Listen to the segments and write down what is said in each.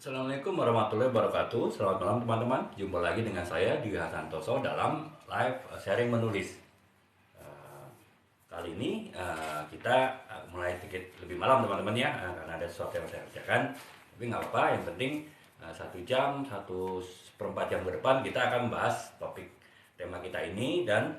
Assalamualaikum warahmatullahi wabarakatuh. Selamat malam teman-teman. Jumpa lagi dengan saya Diga Santoso dalam live sharing menulis. Eh, Kali ini kita mulai sedikit lebih malam teman-teman ya, karena ada sesuatu yang saya kerjakan. Tapi nggak apa-apa. Yang penting 1 jam, 1/4 jam ke depan kita akan membahas topik tema kita ini dan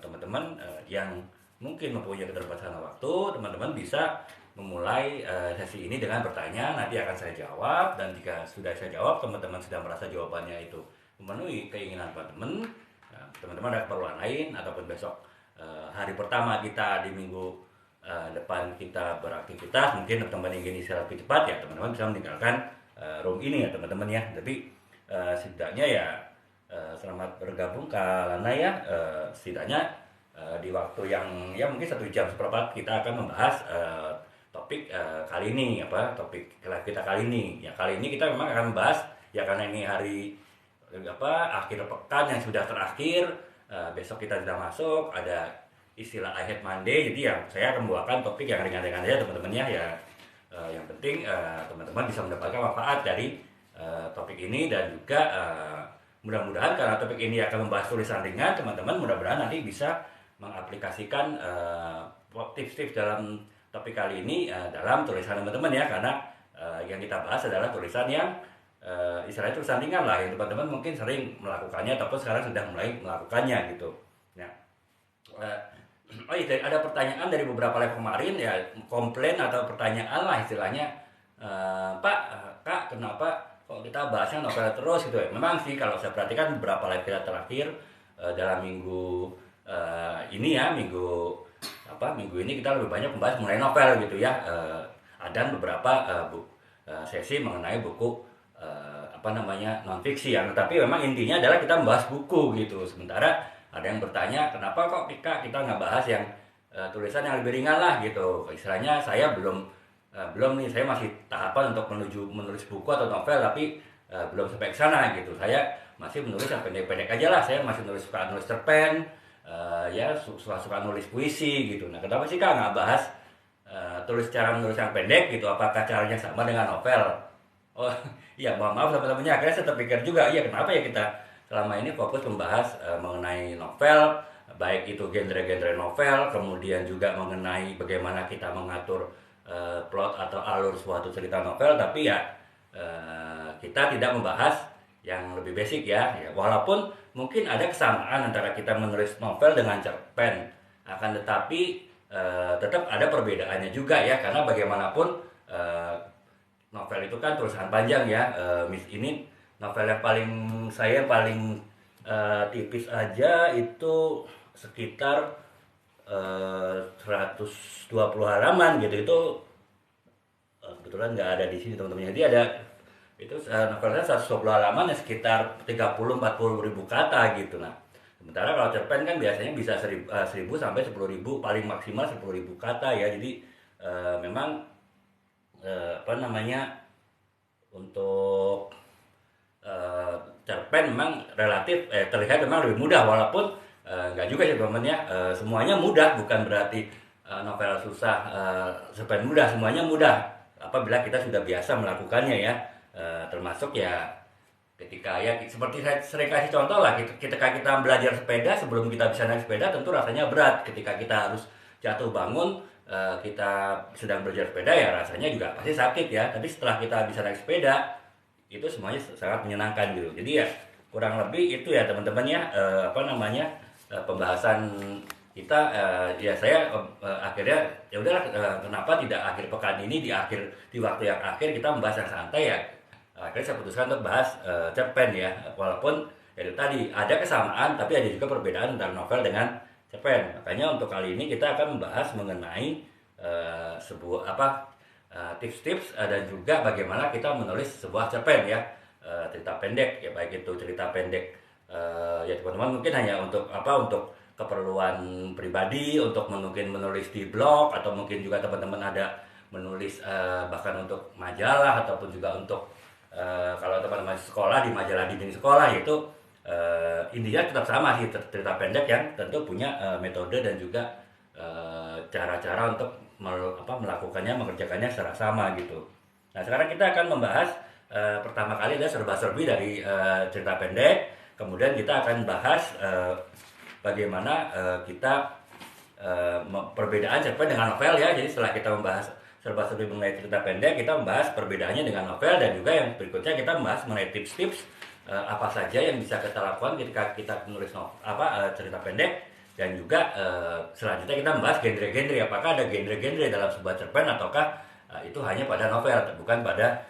teman-teman yang mungkin mempunyai keterbatasan waktu, teman-teman bisa memulai sesi ini dengan bertanya, nanti akan saya jawab, dan jika sudah saya jawab, teman-teman sudah merasa jawabannya itu memenuhi keinginan teman-teman, teman-teman ada keperluan lain, ataupun besok hari pertama kita di minggu depan kita beraktivitas, mungkin teman-teman ingin istirahat lebih cepat, ya teman-teman bisa meninggalkan room ini ya teman-teman ya. Tapi setidaknya ya selamat bergabung karena ya setidaknya di waktu yang ya mungkin 1 jam seperempat kita akan membahas topik kali ini, topik kita kali ini. Ya kali ini kita memang akan membahas ya, karena ini hari akhir pekan yang sudah terakhir, besok kita sudah masuk, ada istilah I hate Monday. Jadi ya saya akan membawakan topik yang ringan-ringan saja teman-teman ya. Yang penting teman-teman bisa mendapatkan manfaat dari topik ini, dan juga mudah-mudahan karena topik ini akan membahas tulisan ringan, teman-teman mudah-mudahan nanti bisa mengaplikasikan tips-tips dalam topik kali ini dalam tulisan teman-teman ya, karena yang kita bahas adalah tulisan yang istilahnya tulisan ringan lah, yang teman-teman mungkin sering melakukannya ataupun sekarang sudah mulai melakukannya gitu. Nah, oh iya, ada pertanyaan dari beberapa live kemarin ya, komplain atau pertanyaan lah istilahnya, Pak, Kak, kenapa kok kita bahasnya novel terus gitu ya. Memang sih kalau saya perhatikan beberapa live kita terakhir dalam minggu ini ya, minggu ini kita lebih banyak membahas mengenai novel gitu ya. Ada beberapa sesi mengenai buku non fiksi ya, tapi memang intinya adalah kita membahas buku gitu. Sementara ada yang bertanya, kenapa kok kita nggak bahas yang tulisan yang lebih ringan lah gitu. Istilahnya saya belum nih, saya masih tahapan untuk menuju menulis buku atau novel, tapi belum sampai ke sana gitu. Saya masih menulis yang pendek-pendek aja lah. Saya masih suka nulis cerpen, ya suka nulis puisi gitu. Nah, kenapa sih Kak nggak bahas cara menulis yang pendek gitu? Apakah caranya sama dengan novel? Oh iya, mohon maaf teman-temannya. Akhirnya saya terpikir juga, iya kenapa ya kita selama ini fokus membahas mengenai novel, baik itu genre-genre novel, kemudian juga mengenai bagaimana kita mengatur plot atau alur suatu cerita novel, tapi ya kita tidak membahas yang lebih basic ya. Walaupun mungkin ada kesamaan antara kita menulis novel dengan cerpen, akan tetapi tetap ada perbedaannya juga ya, karena bagaimanapun novel itu kan tulisan panjang ya. Ini novel yang paling tipis aja itu sekitar 120 halaman gitu. Itu kebetulan nggak ada di sini teman-teman. Jadi ada itu novelnya 120 halaman ya, sekitar 30-40 ribu kata gitu. Nah, sementara kalau cerpen kan biasanya bisa 1000 sampai 10.000, paling maksimal 10.000 kata ya. Jadi memang untuk cerpen memang relatif terlihat memang lebih mudah, walaupun nggak juga sih teman-teman ya. Semuanya mudah, bukan berarti novel susah, cerpen mudah. Semuanya mudah apabila kita sudah biasa melakukannya ya. Termasuk ya ketika ya seperti saya sering kasih contoh lah, ketika kita belajar sepeda, sebelum kita bisa naik sepeda tentu rasanya berat. Ketika kita harus jatuh bangun, kita sedang belajar sepeda ya rasanya juga pasti sakit ya. Tapi setelah kita bisa naik sepeda, itu semuanya sangat menyenangkan gitu. Jadi ya kurang lebih itu ya teman-teman ya, pembahasan kita ya saya akhirnya ya udahlah, kenapa tidak akhir pekan ini di waktu yang akhir kita membahas yang santai ya. Akhirnya saya putuskan untuk bahas cerpen ya, walaupun ya itu tadi ada kesamaan tapi ada juga perbedaan antara novel dengan cerpen. Makanya untuk kali ini kita akan membahas mengenai tips-tips dan juga bagaimana kita menulis sebuah cerpen ya, cerita pendek ya, baik itu cerita pendek ya teman-teman mungkin hanya untuk keperluan pribadi, untuk mungkin menulis di blog, atau mungkin juga teman-teman ada menulis bahkan untuk majalah, ataupun juga untuk kalau teman-teman sekolah di majalah dinding sekolah, yaitu intinya tetap sama sih, cerita pendek yang tentu punya metode dan juga cara-cara untuk melakukannya, mengerjakannya secara sama gitu. Nah sekarang kita akan membahas pertama kali adalah serba-serbi dari cerita pendek. Kemudian kita akan bahas bagaimana kita perbedaan cerpen dengan novel ya. Jadi setelah kita membahas serba-serbi mengenai cerita pendek, kita membahas perbedaannya dengan novel, dan juga yang berikutnya kita membahas mengenai tips-tips apa saja yang bisa kita lakukan ketika kita menulis cerita pendek, dan juga selanjutnya kita membahas genre-genre, apakah ada genre-genre dalam sebuah cerpen ataukah itu hanya pada novel, bukan pada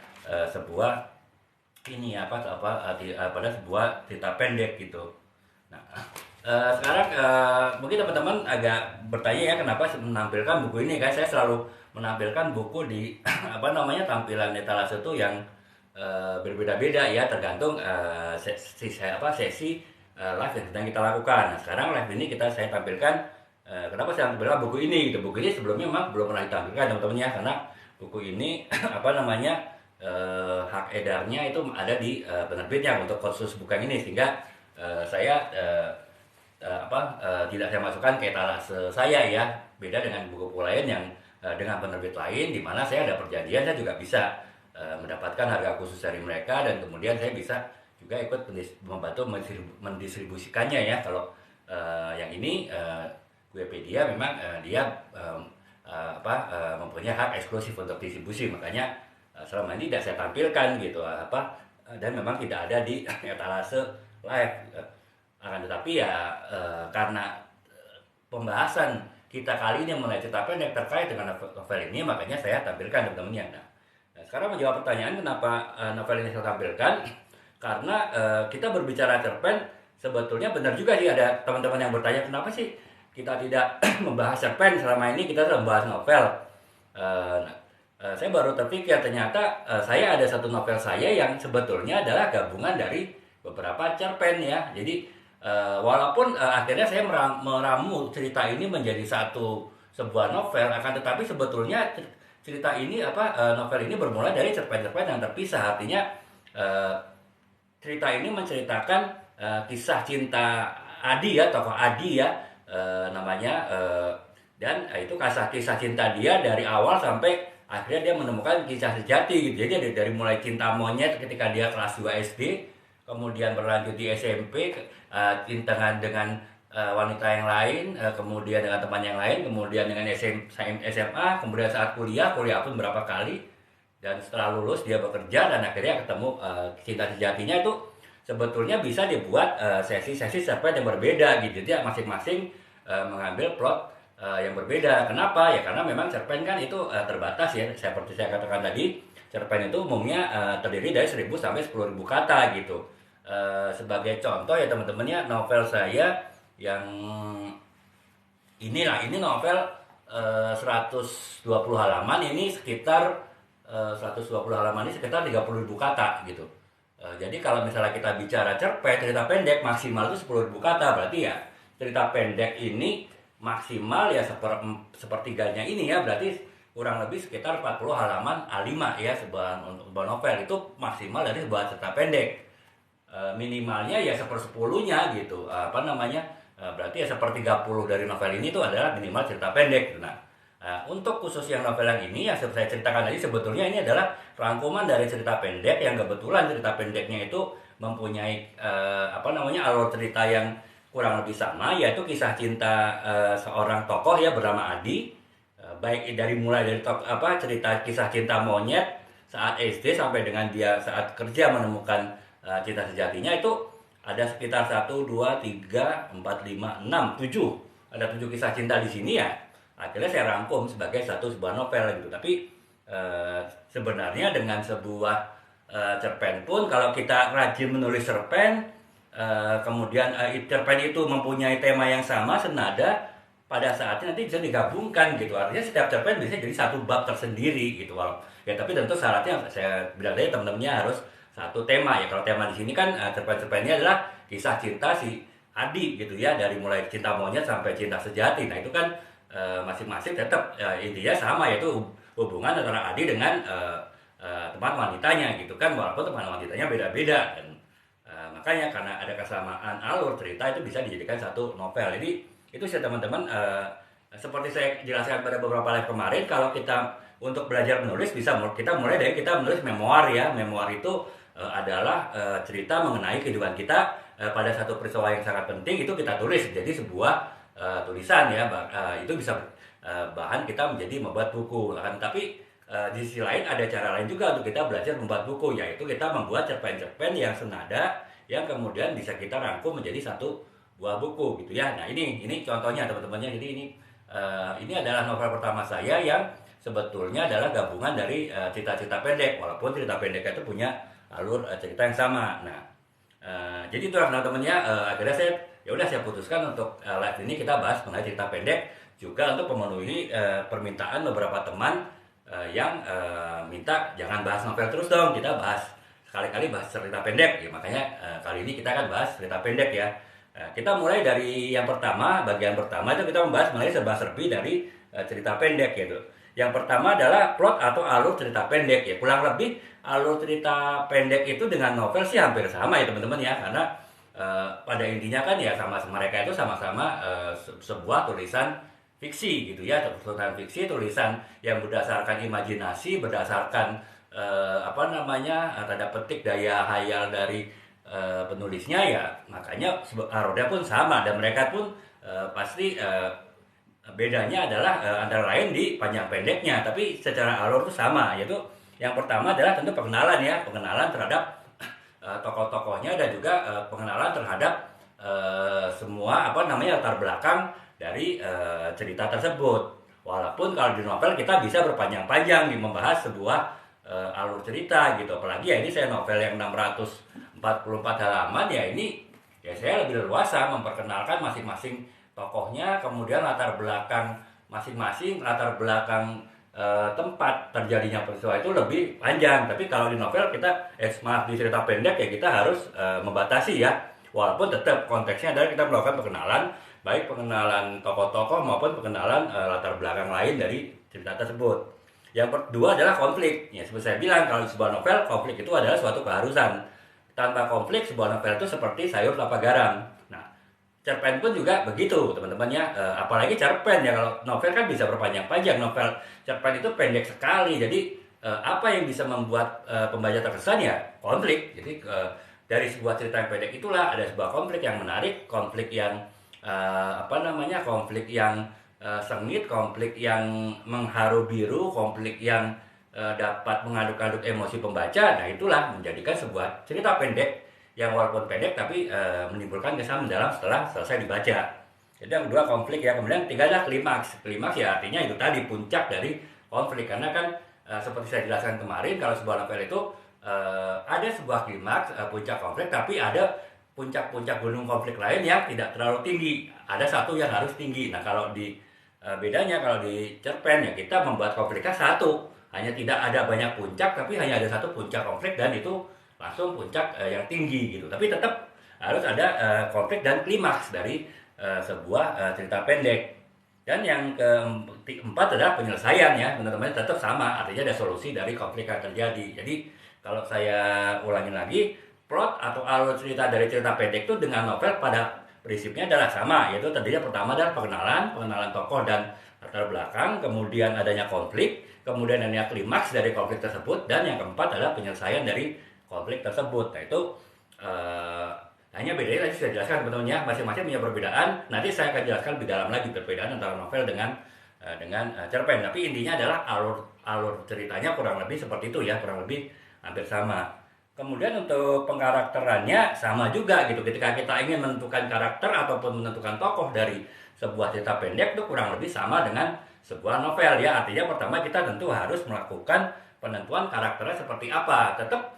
sebuah pada sebuah cerita pendek gitu. Nah, sekarang mungkin teman-teman agak bertanya ya, kenapa menampilkan buku ini kan? Saya selalu menampilkan buku di tampilan etalase itu yang berbeda-beda ya, tergantung sesi live yang sedang kita lakukan. Nah, sekarang live ini saya tampilkan, kenapa saya tampilkan buku ini gitu. Buku ini sebelumnya memang belum pernah ditampilkan teman-teman ya, karena buku ini hak edarnya itu ada di penerbitnya untuk khusus buku ini, sehingga saya tidak saya masukkan ke etalase saya ya. Beda dengan buku-buku lain yang dengan penerbit lain, di mana saya ada perjanjian, saya juga bisa mendapatkan harga khusus dari mereka, dan kemudian saya bisa juga ikut membantu mendistribusikannya ya. Kalau yang ini Wikipedia memang dia mempunyai hak eksklusif untuk distribusi, makanya selama ini tidak saya tampilkan gitu dan memang tidak ada di etalase live. Akan tetapi ya karena pembahasan kita kali ini mengenai cerita pendek terkait dengan novel ini, makanya saya tampilkan teman-teman. Nah, sekarang menjawab pertanyaan kenapa novel ini saya tampilkan, karena kita berbicara cerpen, sebetulnya benar juga sih ada teman-teman yang bertanya kenapa sih kita tidak membahas cerpen, selama ini kita sudah membahas novel. Saya baru terpikir ternyata saya ada satu novel saya yang sebetulnya adalah gabungan dari beberapa cerpen ya. Jadi walaupun akhirnya saya meramu cerita ini menjadi sebuah novel, akan tetapi sebetulnya cerita ini novel ini bermula dari cerpen-cerpen yang terpisah. Artinya cerita ini menceritakan kisah cinta Adi ya, tokoh Adi ya namanya, dan itu kisah cinta dia dari awal sampai akhirnya dia menemukan kisah sejati gitu. Jadi dari mulai cinta monyet ketika dia kelas 2 SD, kemudian berlanjut di SMP, cinta dengan wanita yang lain, kemudian dengan teman yang lain, kemudian dengan SMA, kemudian saat kuliah pun berapa kali, dan setelah lulus dia bekerja, dan akhirnya ketemu cinta sejatinya. Itu sebetulnya bisa dibuat sesi-sesi cerpen yang berbeda gitu. Jadi masing-masing mengambil plot yang berbeda. Kenapa? Ya karena memang cerpen kan itu terbatas ya. Seperti saya katakan tadi, cerpen itu umumnya terdiri dari 1.000 sampai 10.000 kata gitu. Sebagai contoh ya teman-temannya, novel saya yang ini novel 120 halaman, ini sekitar 120 halaman ini sekitar 30.000 kata gitu. Jadi kalau misalnya kita bicara cerpen, cerita pendek maksimal itu 10.000 kata, berarti ya cerita pendek ini maksimal ya sepertiganya ini ya, berarti kurang lebih sekitar 40 halaman A5 ya. Sebuah novel itu maksimal dari sebuah cerita pendek. Minimalnya ya 1/10-nya gitu. Berarti ya 1/30 dari novel ini itu adalah minimal cerita pendek. Nah, untuk khusus yang novel yang ini yang saya ceritakan tadi, sebetulnya ini adalah rangkuman dari cerita pendek yang kebetulan cerita pendeknya itu mempunyai alur cerita yang kurang lebih sama, yaitu kisah cinta seorang tokoh ya bernama Adi, baik mulai dari cerita kisah cinta monyet saat SD sampai dengan dia saat kerja menemukan cinta sejatinya. Itu ada sekitar 1, 2, 3, 4, 5, 6, 7. Ada 7 kisah cinta di sini ya. Akhirnya saya rangkum sebagai sebuah novel gitu. Tapi sebenarnya dengan sebuah cerpen pun, kalau kita rajin menulis cerpen, kemudian cerpen itu mempunyai tema yang sama, senada, pada saatnya nanti bisa digabungkan gitu. Artinya setiap cerpen bisa jadi satu bab tersendiri gitu. Ya tapi tentu syaratnya saya bilang tadi, teman-temannya harus satu tema ya. Kalau tema di sini kan cerpen-cerpennya adalah kisah cinta si Adi gitu ya, dari mulai cinta monyet sampai cinta sejati. Nah itu kan masing-masing tetap intinya sama, yaitu hubungan antara Adi dengan teman wanitanya gitu kan, walaupun teman wanitanya beda-beda. Dan makanya karena ada kesamaan alur cerita, itu bisa dijadikan satu novel. Jadi itu sih teman-teman, seperti saya jelaskan pada beberapa live kemarin, kalau kita untuk belajar menulis kita mulai dari kita menulis memoir ya. Memoir itu adalah cerita mengenai kehidupan kita pada satu peristiwa yang sangat penting, itu kita tulis jadi sebuah tulisan ya. Itu bisa bahan kita menjadi membuat buku kan. Tapi di sisi lain ada cara lain juga untuk kita belajar membuat buku, yaitu kita membuat cerpen-cerpen yang senada yang kemudian bisa kita rangkum menjadi satu buah buku gitu ya. Nah ini contohnya teman-temannya. Jadi ini adalah novel pertama saya yang sebetulnya adalah gabungan dari cerita-cerita pendek, walaupun cerita pendek itu punya alur cerita yang sama. Nah, jadi itulah teman-temannya, akhirnya saya putuskan untuk live ini kita bahas mengenai cerita pendek, juga untuk memenuhi permintaan beberapa teman yang minta jangan bahas novel terus dong, kita bahas sekali-kali bahas cerita pendek ya. Makanya kali ini kita akan bahas cerita pendek ya. Kita mulai dari yang pertama, bagian pertama itu kita membahas mengenai serba-serbi dari cerita pendek gitu. Yang pertama adalah plot atau alur cerita pendek ya. Kurang lebih alur cerita pendek itu dengan novel sih hampir sama ya teman-teman ya, karena pada intinya kan ya mereka itu sama-sama sebuah tulisan fiksi gitu ya, tulisan fiksi, tulisan yang berdasarkan imajinasi, berdasarkan tanda petik daya hayal dari penulisnya ya. Makanya alurnya pun sama, dan mereka pun pasti bedanya adalah antara lain di panjang pendeknya, tapi secara alur itu sama, yaitu yang pertama adalah tentu pengenalan ya, pengenalan terhadap tokoh-tokohnya, dan juga pengenalan terhadap semua latar belakang dari cerita tersebut. Walaupun kalau di novel kita bisa berpanjang-panjang membahas sebuah alur cerita gitu, apalagi ya ini saya novel yang 644 halaman ya, ini ya saya lebih leluasa memperkenalkan masing-masing tokohnya, kemudian latar belakang masing-masing, latar belakang tempat terjadinya peristiwa itu lebih panjang. Tapi kalau di novel kita di cerita pendek ya kita harus membatasi ya, walaupun tetap konteksnya adalah kita melakukan pengenalan, baik pengenalan tokoh-tokoh maupun pengenalan latar belakang lain dari cerita tersebut. Yang kedua adalah konflik ya. Seperti saya bilang, kalau di sebuah novel konflik itu adalah suatu keharusan. Tanpa konflik sebuah novel itu seperti sayur tanpa garam. Cerpen pun juga begitu teman-temannya, apalagi cerpen ya. Kalau novel kan bisa berpanjang-panjang, novel cerpen itu pendek sekali. Jadi apa yang bisa membuat pembaca terkesan ya konflik. Jadi dari sebuah cerita yang pendek itulah ada sebuah konflik yang menarik, konflik yang konflik yang sengit, konflik yang mengharu biru, konflik yang dapat mengaduk-aduk emosi pembaca. Nah itulah menjadikan sebuah cerita pendek yang walaupun pendek tapi menimbulkan kesan mendalam setelah selesai dibaca. Jadi yang kedua konflik ya. Kemudian tiga adalah klimaks. Klimaks ya artinya itu tadi puncak dari konflik, karena kan seperti saya jelaskan kemarin, kalau sebuah novel itu ada sebuah klimaks, puncak konflik, tapi ada puncak-puncak gunung konflik lain yang tidak terlalu tinggi. Ada satu yang harus tinggi. Nah kalau di bedanya kalau di cerpen ya kita membuat konfliknya satu, hanya tidak ada banyak puncak tapi hanya ada satu puncak konflik, dan itu langsung puncak yang tinggi gitu. Tapi tetap harus ada konflik dan klimaks dari sebuah cerita pendek. Dan yang keempat adalah penyelesaian ya, teman-teman, tetap sama, artinya ada solusi dari konflik yang terjadi. Jadi kalau saya ulangi lagi, plot atau alur cerita dari cerita pendek itu dengan novel pada prinsipnya adalah sama, yaitu tadinya pertama adalah pengenalan tokoh dan latar belakang, kemudian adanya konflik, kemudian adanya klimaks dari konflik tersebut, dan yang keempat adalah penyelesaian dari konflik tersebut. Nah itu hanya bedanya tadi saya jelaskan teman-teman ya, masing-masing punya perbedaan. Nanti saya akan jelaskan lebih dalam lagi perbedaan antara novel dengan cerpen. Tapi intinya adalah alur ceritanya kurang lebih seperti itu ya, kurang lebih hampir sama. Kemudian untuk pengkarakterannya sama juga gitu. Ketika kita ingin menentukan karakter ataupun menentukan tokoh dari sebuah cerita pendek itu kurang lebih sama dengan sebuah novel ya. Artinya pertama kita tentu harus melakukan penentuan karakternya seperti apa. Tetap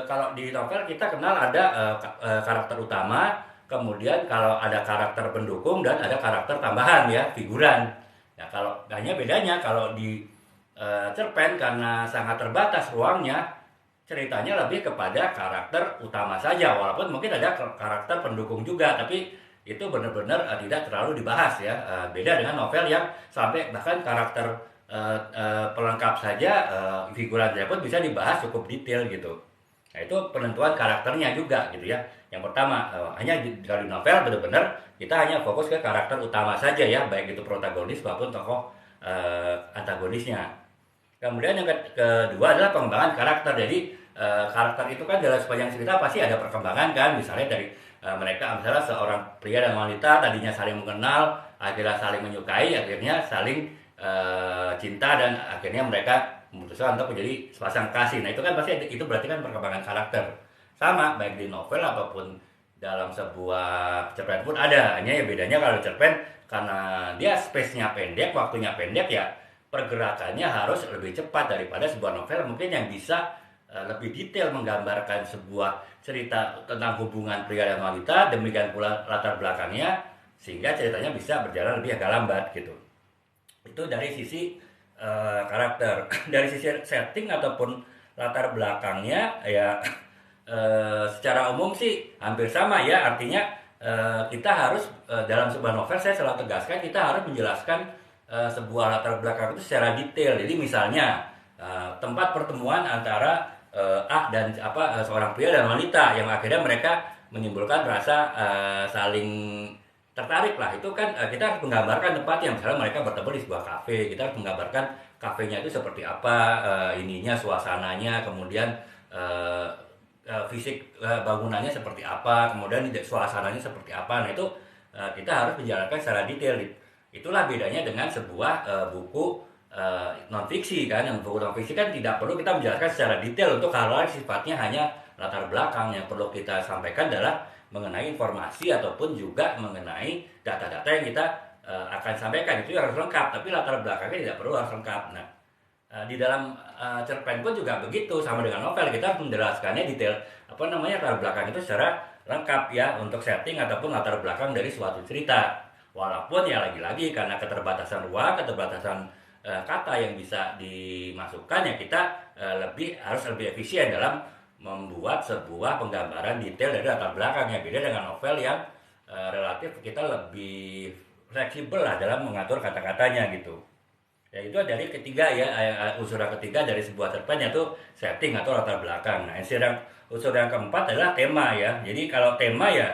kalau di novel kita kenal ada karakter utama, kemudian kalau ada karakter pendukung dan ada karakter tambahan ya, figuran. Nah kalau hanya bedanya kalau di cerpen karena sangat terbatas ruangnya, ceritanya lebih kepada karakter utama saja, walaupun mungkin ada karakter pendukung juga, tapi itu benar-benar tidak terlalu dibahas ya. Beda dengan novel yang sampai bahkan karakter pelengkap saja, figuran saja pun bisa dibahas cukup detail gitu. Nah itu penentuan karakternya juga gitu ya. Yang pertama hanya di novel benar-benar kita hanya fokus ke karakter utama saja ya, baik itu protagonis maupun tokoh antagonisnya. Kemudian yang kedua adalah pengembangan karakter. Jadi karakter itu kan dalam sepanjang cerita pasti ada perkembangan kan. Misalnya dari mereka misalnya seorang pria dan wanita tadinya saling mengenal, akhirnya saling menyukai, akhirnya saling cinta dan akhirnya mereka memutuskan untuk menjadi sepasang kasih. Nah itu kan pasti itu berarti kan perkembangan karakter. Sama baik di novel ataupun dalam sebuah cerpen pun ada. Hanya ya bedanya kalau cerpen karena dia space-nya pendek, waktunya pendek ya pergerakannya harus lebih cepat daripada sebuah novel mungkin yang bisa lebih detail menggambarkan sebuah cerita tentang hubungan pria dan wanita, demikian pula latar belakangnya sehingga ceritanya bisa berjalan lebih agak lambat gitu. Itu dari sisi karakter. Dari sisi setting ataupun latar belakangnya ya secara umum sih hampir sama ya, artinya kita harus dalam sebuah novel saya selalu tegaskan kita harus menjelaskan sebuah latar belakang itu secara detail. Jadi misalnya tempat pertemuan antara A dan seorang pria dan wanita yang akhirnya mereka menimbulkan rasa saling tertarik lah, itu kan kita harus menggambarkan tempatnya. Misalnya mereka bertemu di sebuah kafe, kita harus menggambarkan kafenya itu seperti apa, ininya suasananya, kemudian fisik bangunannya seperti apa, kemudian suasananya seperti apa. Nah itu kita harus menjalankan secara detail. Itulah bedanya dengan sebuah buku non fiksi kan. Yang buku non fiksi kan tidak perlu kita menjelaskan secara detail untuk hal-hal sifatnya hanya latar belakang. Yang perlu kita sampaikan adalah mengenai informasi ataupun juga mengenai data-data yang kita akan sampaikan. Itu harus lengkap, tapi latar belakangnya tidak perlu harus lengkap. Nah di dalam cerpen pun juga begitu, sama dengan novel kita harus menjelaskannya detail latar belakang itu secara lengkap ya, untuk setting ataupun latar belakang dari suatu cerita. Walaupun ya lagi-lagi karena keterbatasan ruang, keterbatasan kata yang bisa dimasukkan ya kita harus lebih efisien dalam membuat sebuah penggambaran detail dari latar belakangnya. Beda dengan novel yang relatif kita lebih fleksibel lah dalam mengatur kata-katanya gitu. Ya itu dari ketiga ya, unsur yang ketiga dari sebuah cerpen yaitu setting atau latar belakang. Nah unsur yang keempat adalah tema ya. Jadi kalau tema ya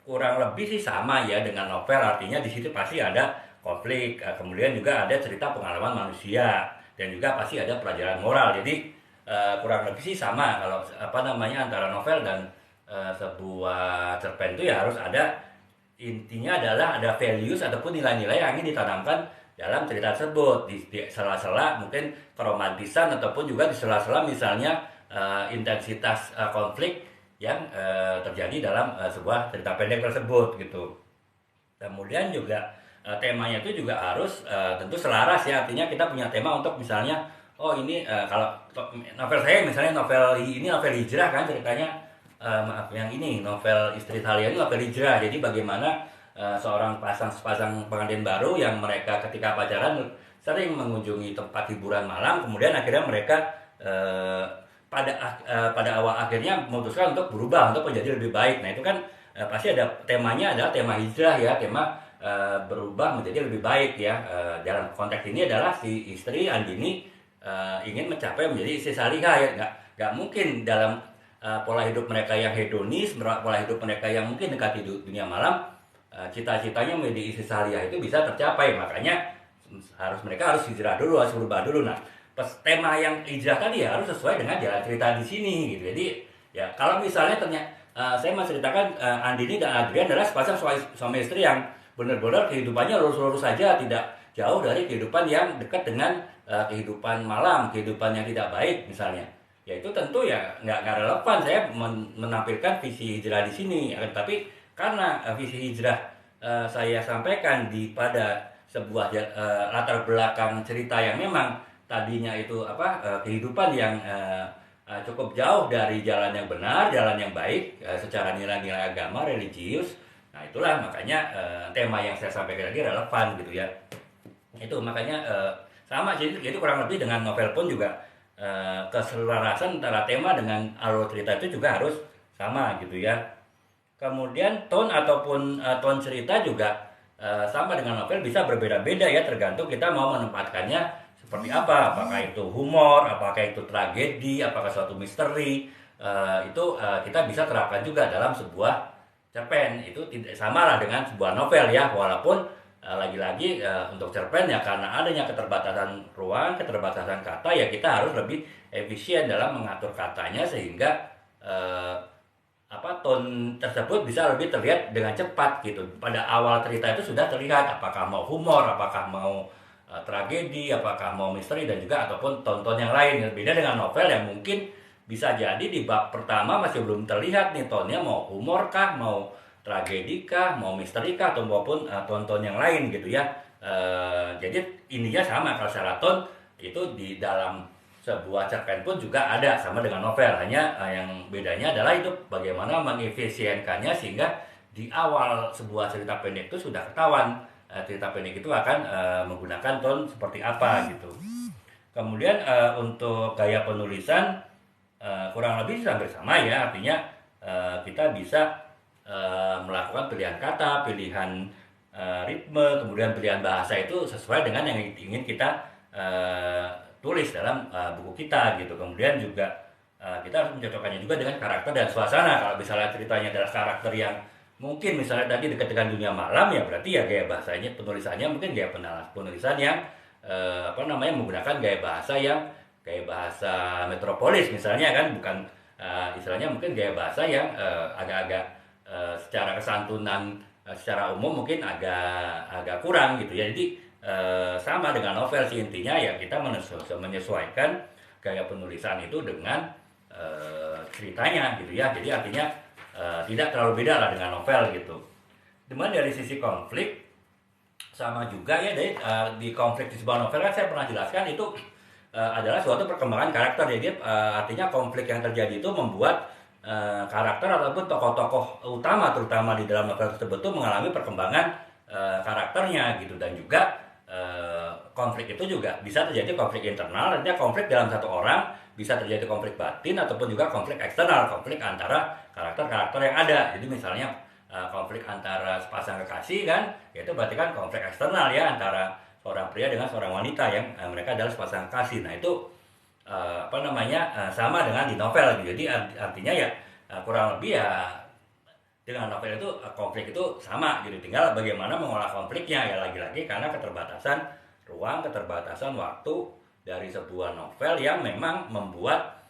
kurang lebih sih sama ya dengan novel, artinya di situ pasti ada konflik, kemudian juga ada cerita pengalaman manusia dan juga pasti ada pelajaran moral. Jadi kurang lebih sih sama kalau antara novel dan sebuah cerpen itu ya harus ada, intinya adalah ada values ataupun nilai-nilai yang ingin ditanamkan dalam cerita tersebut. Di sela-sela mungkin keromantisan ataupun juga di sela-sela misalnya intensitas konflik yang terjadi dalam sebuah cerita pendek tersebut gitu. Kemudian juga temanya itu juga harus tentu selaras ya, artinya kita punya tema untuk misalnya ini kalau novel saya misalnya novel hijrah kan ceritanya, yang ini novel Istri Thalia ini novel hijrah. Jadi bagaimana seorang sepasang pengantin baru yang mereka ketika pacaran sering mengunjungi tempat hiburan malam, kemudian akhirnya mereka pada awal akhirnya memutuskan untuk berubah untuk menjadi lebih baik. Nah itu kan pasti ada temanya, adalah tema hijrah ya, tema berubah menjadi lebih baik ya. Dalam konteks ini adalah si istri Andini ingin mencapai menjadi istri salihah ya. Nggak mungkin dalam pola hidup mereka yang hedonis, pola hidup mereka yang mungkin dekat di dunia malam, cita-citanya menjadi istri salihah itu bisa tercapai. Makanya mereka harus hijrah dulu, harus berubah dulu. Nah tema yang hijrah tadi ya harus sesuai dengan jalan cerita di sini gitu. Jadi ya kalau misalnya ternyata saya menceritakan Andini dan Adrian adalah sepasang suami istri yang benar-benar kehidupannya lurus-lurus saja, tidak jauh dari kehidupan yang dekat dengan kehidupan malam, kehidupan yang tidak baik misalnya. Ya itu tentu ya nggak relevan saya menampilkan visi hijrah di sini. Tapi karena visi hijrah saya sampaikan pada sebuah latar belakang cerita yang memang tadinya itu kehidupan yang cukup jauh dari jalan yang benar, jalan yang baik secara nilai-nilai agama, religius. Nah itulah makanya tema yang saya sampaikan tadi relevan gitu ya. Itu makanya sama jadi kurang lebih dengan novel pun juga keselarasan antara tema dengan alur cerita itu juga harus sama gitu ya. Kemudian tone ataupun tone cerita juga sama dengan novel bisa berbeda-beda ya, tergantung kita mau menempatkannya seperti apa, apakah itu humor, apakah itu tragedi, apakah suatu misteri, itu kita bisa terapkan juga dalam sebuah cerpen. Itu tidak sama lah dengan sebuah novel ya, walaupun lagi-lagi untuk cerpen ya karena adanya keterbatasan ruang, keterbatasan kata ya kita harus lebih efisien dalam mengatur katanya sehingga eh, tone tersebut bisa lebih terlihat dengan cepat gitu. Pada awal cerita itu sudah terlihat apakah mau humor, apakah mau tragedi, apakah mau misteri dan juga ataupun tonton yang lain. Beda dengan novel yang mungkin bisa jadi di bab pertama masih belum terlihat nih tonnya mau humor kah, mau tragedi kah, mau misteri kah atau maupun tonton yang lain gitu ya. Jadi intinya sama kalau secara ton itu di dalam sebuah cerpen pun juga ada sama dengan novel, hanya yang bedanya adalah itu bagaimana mengefisienkannya sehingga di awal sebuah cerita pendek itu sudah ketahuan cerita pendek itu akan menggunakan tone seperti apa gitu. Kemudian untuk gaya penulisan kurang lebih hampir sama ya, artinya kita bisa melakukan pilihan kata, pilihan ritme, kemudian pilihan bahasa itu sesuai dengan yang ingin kita tulis dalam buku kita gitu. Kemudian juga kita harus mencocokkannya juga dengan karakter dan suasana. Kalau misalnya ceritanya adalah karakter yang mungkin misalnya tadi dekat dengan dunia malam ya berarti ya gaya bahasanya penulisannya mungkin gaya penulisan yang menggunakan gaya bahasa metropolis misalnya kan, bukan istilahnya mungkin gaya bahasa yang agak-agak secara kesantunan secara umum mungkin agak kurang gitu ya. Jadi sama dengan novel sih intinya ya kita menyesuaikan gaya penulisan itu dengan ceritanya gitu ya. Jadi artinya tidak terlalu beda lah dengan novel gitu. Kemudian dari sisi konflik sama juga ya, dari di konflik di sebuah novel kan saya pernah jelaskan itu adalah suatu perkembangan karakter. Jadi artinya konflik yang terjadi itu membuat karakter ataupun tokoh-tokoh utama terutama di dalam novel tersebut itu mengalami perkembangan karakternya gitu. Dan juga konflik itu juga bisa terjadi konflik internal, artinya konflik dalam satu orang, bisa terjadi konflik batin ataupun juga konflik eksternal, konflik antara karakter-karakter yang ada. Jadi misalnya konflik antara sepasang kekasih kan, itu berarti kan konflik eksternal ya antara seorang pria dengan seorang wanita yang mereka adalah sepasang kekasih. Nah itu sama dengan di novel gitu. Jadi artinya ya kurang lebih ya dengan novel itu konflik itu sama gitu, tinggal bagaimana mengolah konfliknya ya, lagi-lagi karena keterbatasan ruang, keterbatasan waktu dari sebuah novel yang memang membuat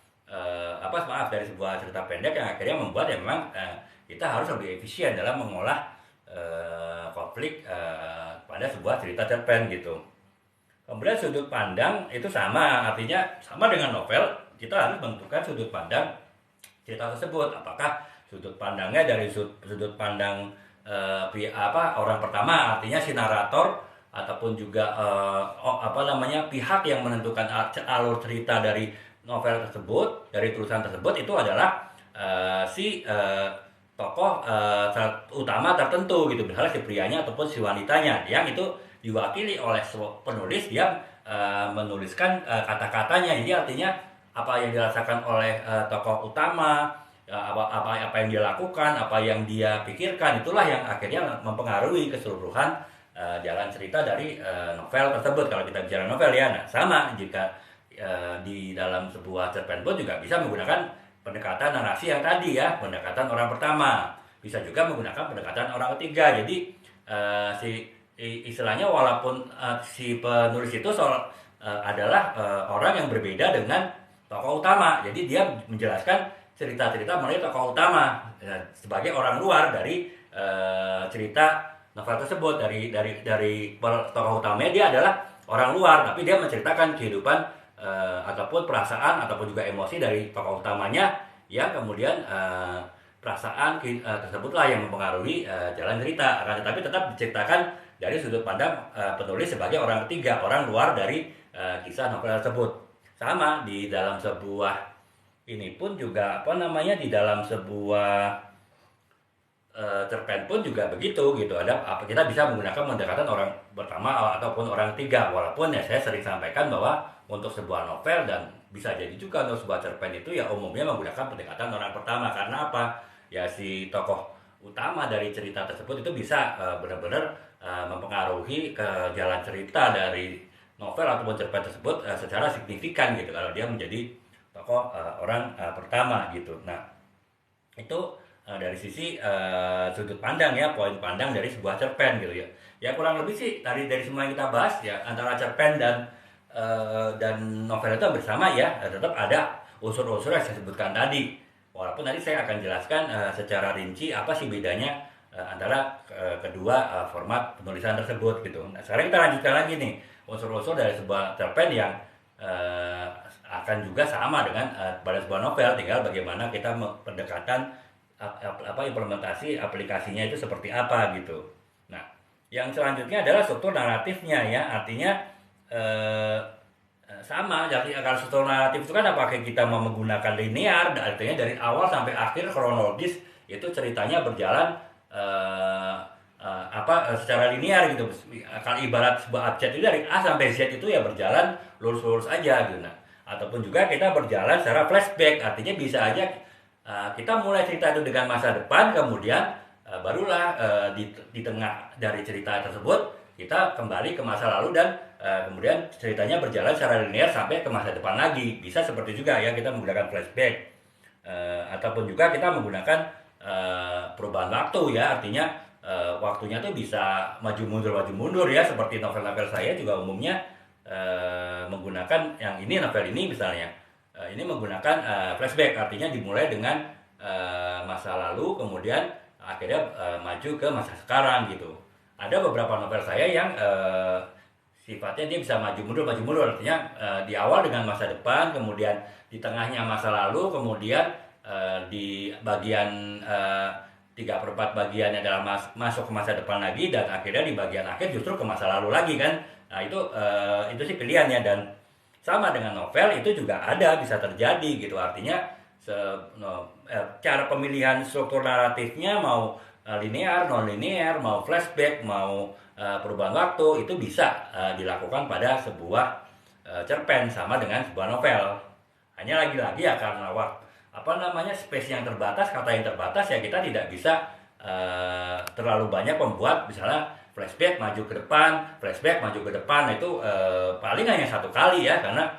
dari sebuah cerita pendek yang akhirnya membuat ya memang kita harus lebih efisien dalam mengolah konflik pada sebuah cerita cerpen gitu. Kemudian sudut pandang itu sama, artinya sama dengan novel, kita harus menentukan sudut pandang cerita tersebut. Apakah sudut pandangnya dari sudut pandang orang pertama, artinya si narator ataupun juga pihak yang menentukan alur cerita dari novel tersebut, dari tulisan tersebut itu adalah tokoh utama tertentu gitu, misalnya si prianya ataupun si wanitanya yang itu diwakili oleh penulis yang menuliskan kata-katanya. Jadi artinya apa yang dirasakan oleh tokoh utama, apa yang dia lakukan, apa yang dia pikirkan, itulah yang akhirnya mempengaruhi keseluruhan jalan cerita dari novel tersebut. Kalau kita bicara novel ya, nah sama jika di dalam sebuah cerpen pun juga bisa menggunakan pendekatan narasi yang tadi ya, pendekatan orang pertama, bisa juga menggunakan pendekatan orang ketiga. Jadi istilahnya walaupun si penulis itu adalah orang yang berbeda dengan tokoh utama, jadi dia menjelaskan cerita-cerita melalui tokoh utama sebagai orang luar dari cerita novel tersebut. Dari tokoh utamanya dia adalah orang luar, tapi dia menceritakan kehidupan ataupun perasaan ataupun juga emosi dari tokoh utamanya yang kemudian perasaan tersebutlah yang mempengaruhi jalan cerita. Akan tetapi tetap diceritakan dari sudut pandang penulis sebagai orang ketiga, orang luar dari kisah novel tersebut. Sama di dalam sebuah ini pun juga di dalam sebuah cerpen pun juga begitu gitu. Kita bisa menggunakan pendekatan orang pertama ataupun orang ketiga, walaupun ya saya sering sampaikan bahwa untuk sebuah novel dan bisa jadi juga untuk sebuah cerpen itu ya umumnya menggunakan pendekatan orang pertama. Karena apa? Ya si tokoh utama dari cerita tersebut itu bisa benar-benar mempengaruhi ke jalan cerita dari novel ataupun cerpen tersebut secara signifikan gitu kalau dia menjadi tokoh orang pertama gitu. Nah itu dari sisi sudut pandang ya, poin pandang dari sebuah cerpen gitu ya. Ya kurang lebih sih dari semua yang kita bahas ya, antara cerpen dan novel itu bersama ya, tetap ada unsur-unsur yang saya sebutkan tadi. Walaupun nanti saya akan jelaskan secara rinci apa sih bedanya antara kedua format penulisan tersebut gitu. Nah, sekarang kita lanjutkan lagi nih unsur-unsur dari sebuah cerpen yang akan juga sama dengan pada sebuah novel, tinggal bagaimana kita pendekatan implementasi aplikasinya itu seperti apa gitu. Nah, yang selanjutnya adalah struktur naratifnya ya, artinya sama. Jadi kalau struktur naratif itu kan apakah kita mau menggunakan linear, artinya dari awal sampai akhir kronologis itu ceritanya berjalan secara linear gitu. Kalau ibarat sebuah abjad itu dari A sampai Z itu ya berjalan lurus-lurus aja gitu. Nah, ataupun juga kita berjalan secara flashback, artinya bisa aja kita mulai cerita itu dengan masa depan, kemudian barulah di tengah dari cerita tersebut kita kembali ke masa lalu dan kemudian ceritanya berjalan secara linear sampai ke masa depan lagi. Bisa seperti juga ya, kita menggunakan flashback ataupun juga kita menggunakan perubahan waktu ya, artinya waktunya tuh bisa maju mundur ya, seperti novel-novel saya juga umumnya menggunakan yang ini, novel ini misalnya ini menggunakan flashback, artinya dimulai dengan masa lalu kemudian akhirnya maju ke masa sekarang gitu. Ada beberapa novel saya yang sifatnya dia bisa maju mundur, artinya di awal dengan masa depan, kemudian di tengahnya masa lalu, kemudian di bagian 3/4 bagiannya adalah masuk ke masa depan lagi, dan akhirnya di bagian akhir justru ke masa lalu lagi kan. Nah itu sih pilihannya, dan sama dengan novel itu juga ada, bisa terjadi gitu, artinya cara pemilihan struktur naratifnya mau linear, non linear, mau flashback, mau perubahan waktu, itu bisa dilakukan pada sebuah cerpen sama dengan sebuah novel. Hanya lagi-lagi ya karena space yang terbatas, kata yang terbatas ya, kita tidak bisa terlalu banyak membuat misalnya flashback maju ke depan, flashback maju ke depan, itu paling hanya satu kali ya, karena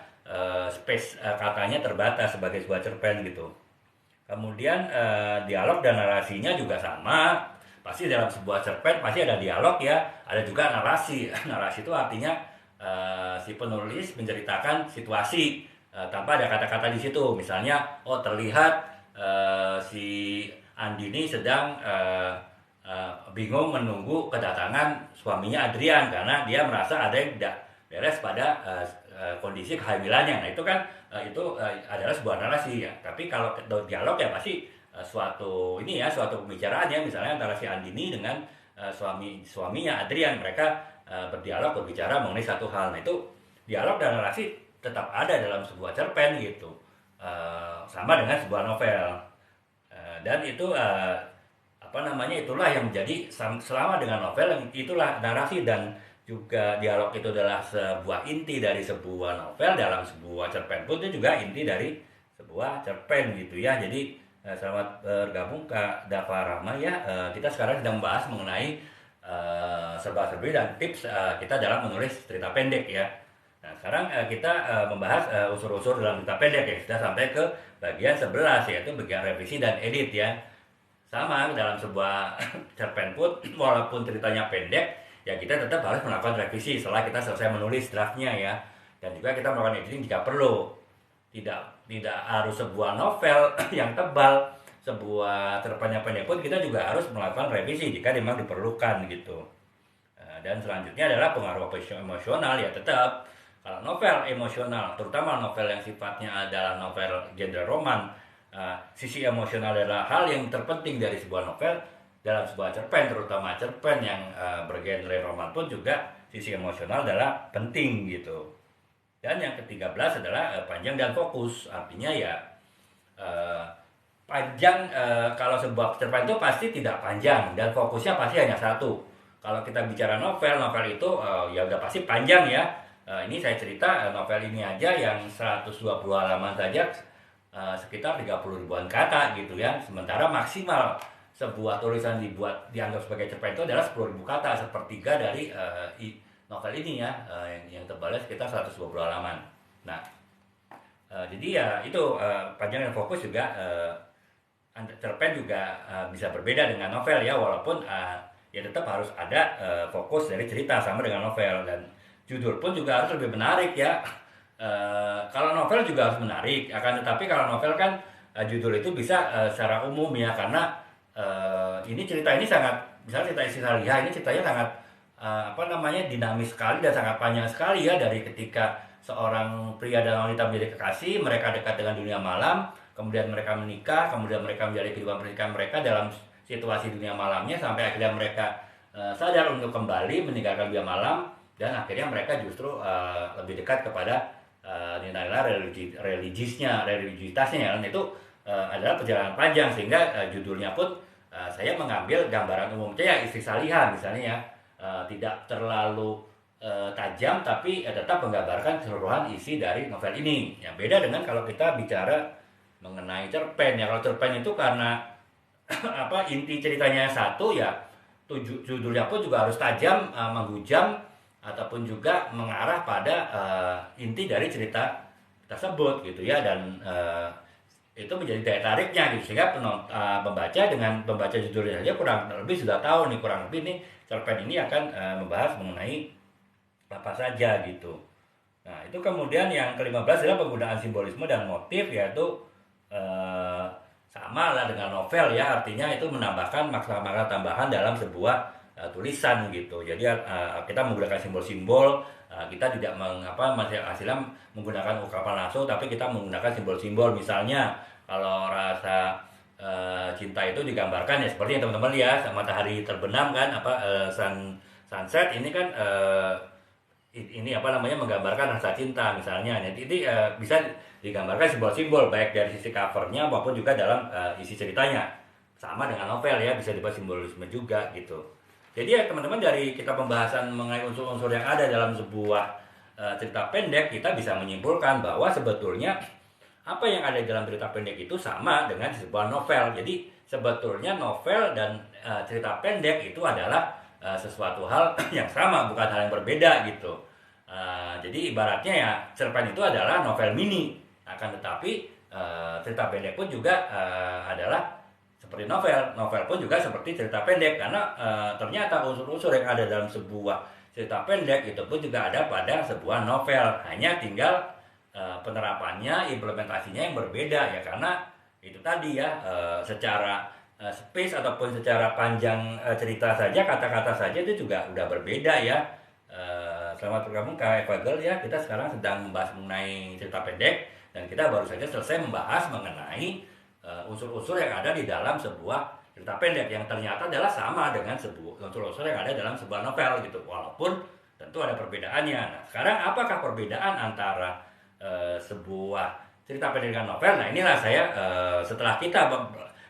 space katanya terbatas sebagai sebuah cerpen gitu. Kemudian dialog dan narasinya juga sama. Pasti dalam sebuah cerpen pasti ada dialog ya, ada juga narasi. Narasi itu artinya si penulis menceritakan situasi tanpa ada kata-kata di situ. Misalnya, terlihat si Andini sedang bingung menunggu kedatangan suaminya Adrian karena dia merasa ada yang tidak beres pada kondisi kehamilannya. Nah itu kan adalah sebuah narasi ya. Tapi kalau dialog ya pasti suatu pembicaraan ya, misalnya antara si Andini dengan suaminya Adrian, mereka berbicara mengenai satu hal. Nah itu dialog dan narasi tetap ada dalam sebuah cerpen gitu, sama dengan sebuah novel. Dan itu itulah yang menjadi selama dengan novel, itulah narasi dan juga dialog itu adalah sebuah inti dari sebuah novel. Dalam sebuah cerpen pun itu juga inti dari sebuah cerpen gitu ya. Jadi selamat bergabung Kak Dava Rahma ya. Kita sekarang sedang membahas mengenai serba-serbi dan tips kita dalam menulis cerita pendek ya. Nah sekarang kita membahas unsur-unsur dalam cerita pendek ya. Sudah sampai ke bagian 11, yaitu bagian revisi dan edit ya. Sama dalam sebuah cerpen pun, walaupun ceritanya pendek ya, kita tetap harus melakukan revisi setelah kita selesai menulis draftnya ya. Dan juga kita melakukan editing jika perlu. Tidak harus sebuah novel yang tebal, sebuah cerpen yang pendek pun kita juga harus melakukan revisi jika memang diperlukan gitu. Dan selanjutnya adalah pengaruh emosional ya. Tetap kalau novel emosional, terutama novel yang sifatnya adalah novel genre roman, sisi emosional adalah hal yang terpenting dari sebuah novel. Dalam sebuah cerpen, terutama cerpen yang bergenre roman pun juga sisi emosional adalah penting gitu. Dan yang ke-13 adalah panjang dan fokus. Artinya ya panjang, kalau sebuah cerpen itu pasti tidak panjang dan fokusnya pasti hanya satu. Kalau kita bicara novel itu ya udah pasti panjang ya. Ini saya cerita novel ini aja yang 120 halaman saja sekitar 30 ribuan kata gitu ya. Sementara maksimal sebuah tulisan dianggap sebagai cerpen itu adalah 10.000 kata, sepertiga dari novel ini ya, yang tebalnya sekitar 120 halaman. Nah jadi ya itu panjang dan fokus juga cerpen juga bisa berbeda dengan novel ya, walaupun ya tetap harus ada fokus dari cerita sama dengan novel, dan judul pun juga harus lebih menarik ya. Kalau novel juga harus menarik, akan tetapi kalau novel kan judul itu bisa secara umum ya, karena ini cerita ini sangat, misalnya cerita Isi Salihah ini ceritanya sangat apa namanya, dinamis sekali dan sangat panjang sekali ya, dari ketika seorang pria dan wanita menjadi kekasih, mereka dekat dengan dunia malam, kemudian mereka menikah, kemudian mereka menjalani kehidupan pernikahan mereka dalam situasi dunia malamnya, sampai akhirnya mereka sadar untuk kembali meninggalkan dunia malam, dan akhirnya mereka justru lebih dekat kepada nilai-nilai religiusitasnya ya. Dan itu adalah perjalanan panjang, sehingga judulnya pun saya mengambil gambaran umumnya ya, Istri Salihah misalnya ya. Tidak terlalu tajam, tapi tetap menggambarkan keseluruhan isi dari novel ini. Ya, beda dengan kalau kita bicara mengenai cerpen ya. Kalau cerpen itu karena apa, inti ceritanya satu ya, judulnya pun juga harus tajam, menghujam, ataupun juga mengarah pada inti dari cerita tersebut gitu ya. Dan itu menjadi daya tariknya gitu, sehingga pembaca dengan membaca judulnya saja kurang lebih sudah tahu nih, kurang lebih nih cerpen ini akan membahas mengenai apa saja gitu. Nah, itu kemudian yang ke-15 adalah penggunaan simbolisme dan motif, yaitu sama lah dengan novel ya, artinya itu menambahkan makna-makna tambahan dalam sebuah tulisan gitu. Jadi kita menggunakan simbol-simbol, kita tidak hasilnya menggunakan ungkapan langsung, tapi kita menggunakan simbol-simbol. Misalnya kalau rasa cinta itu digambarkan ya seperti yang teman-teman lihat, matahari terbenam kan, sunset ini kan ini apa namanya, menggambarkan rasa cinta misalnya. Jadi bisa digambarkan simbol-simbol baik dari sisi covernya maupun juga dalam isi ceritanya. Sama dengan novel ya, bisa dibuat simbolisme juga gitu. Jadi ya teman-teman, dari kita pembahasan mengenai unsur-unsur yang ada dalam sebuah cerita pendek, kita bisa menyimpulkan bahwa sebetulnya apa yang ada dalam cerita pendek itu sama dengan sebuah novel. Jadi sebetulnya novel dan cerita pendek itu adalah sesuatu hal yang sama, bukan hal yang berbeda gitu. Jadi ibaratnya ya, cerpen itu adalah novel mini, akan tetapi cerita pendek pun juga adalah seperti novel pun juga seperti cerita pendek, karena ternyata unsur-unsur yang ada dalam sebuah cerita pendek itu pun juga ada pada sebuah novel, hanya tinggal penerapannya, implementasinya yang berbeda ya, karena itu tadi ya, secara space ataupun secara panjang cerita saja, kata-kata saja itu juga udah berbeda ya. Selamat bergabung Kak Evagel ya, kita sekarang sedang membahas mengenai cerita pendek, dan kita baru saja selesai membahas mengenai unsur-unsur yang ada di dalam sebuah cerita pendek, yang ternyata adalah sama dengan sebuah unsur-unsur yang ada dalam sebuah novel gitu, walaupun tentu ada perbedaannya. Nah, sekarang apakah perbedaan antara sebuah cerita pendek dengan novel? Nah, inilah saya setelah kita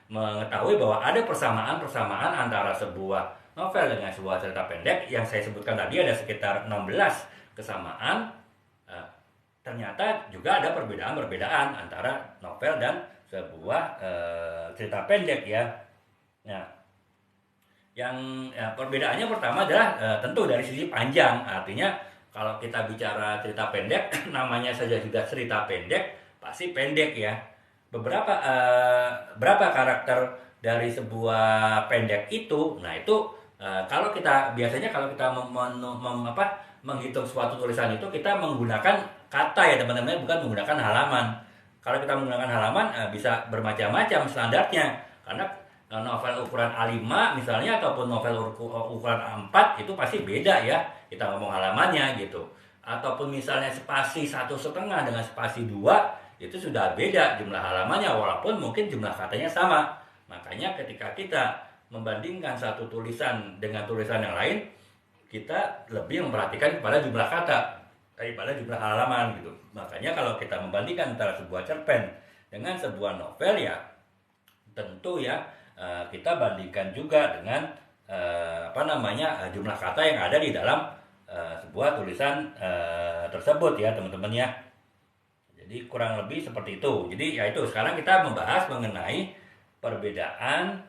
mengetahui bahwa ada persamaan-persamaan antara sebuah novel dengan sebuah cerita pendek yang saya sebutkan tadi, ada sekitar 16 kesamaan, ternyata juga ada perbedaan-perbedaan antara novel dan sebuah cerita pendek ya. Nah, yang perbedaannya pertama adalah tentu dari sisi panjang. Artinya kalau kita bicara cerita pendek, namanya saja sudah cerita pendek, pasti pendek ya. Berapa karakter dari sebuah pendek itu? Nah, itu kalau kita biasanya kalau kita menghitung suatu tulisan itu, kita menggunakan kata ya teman-teman, bukan menggunakan halaman. Kalau kita menggunakan halaman bisa bermacam-macam standarnya, karena novel ukuran A5 misalnya ataupun novel ukuran A4 itu pasti beda ya, kita ngomong halamannya gitu. Ataupun misalnya spasi 1,5 dengan spasi 2, itu sudah beda jumlah halamannya, walaupun mungkin jumlah katanya sama. Makanya ketika kita membandingkan satu tulisan dengan tulisan yang lain, kita lebih memperhatikan kepada jumlah kata daripada jumlah halaman gitu. Makanya kalau kita membandingkan antara sebuah cerpen dengan sebuah novel ya, tentu ya kita bandingkan juga dengan jumlah kata yang ada di dalam sebuah tulisan tersebut ya teman-teman ya. Jadi kurang lebih seperti itu. Jadi ya itu, sekarang kita membahas mengenai perbedaan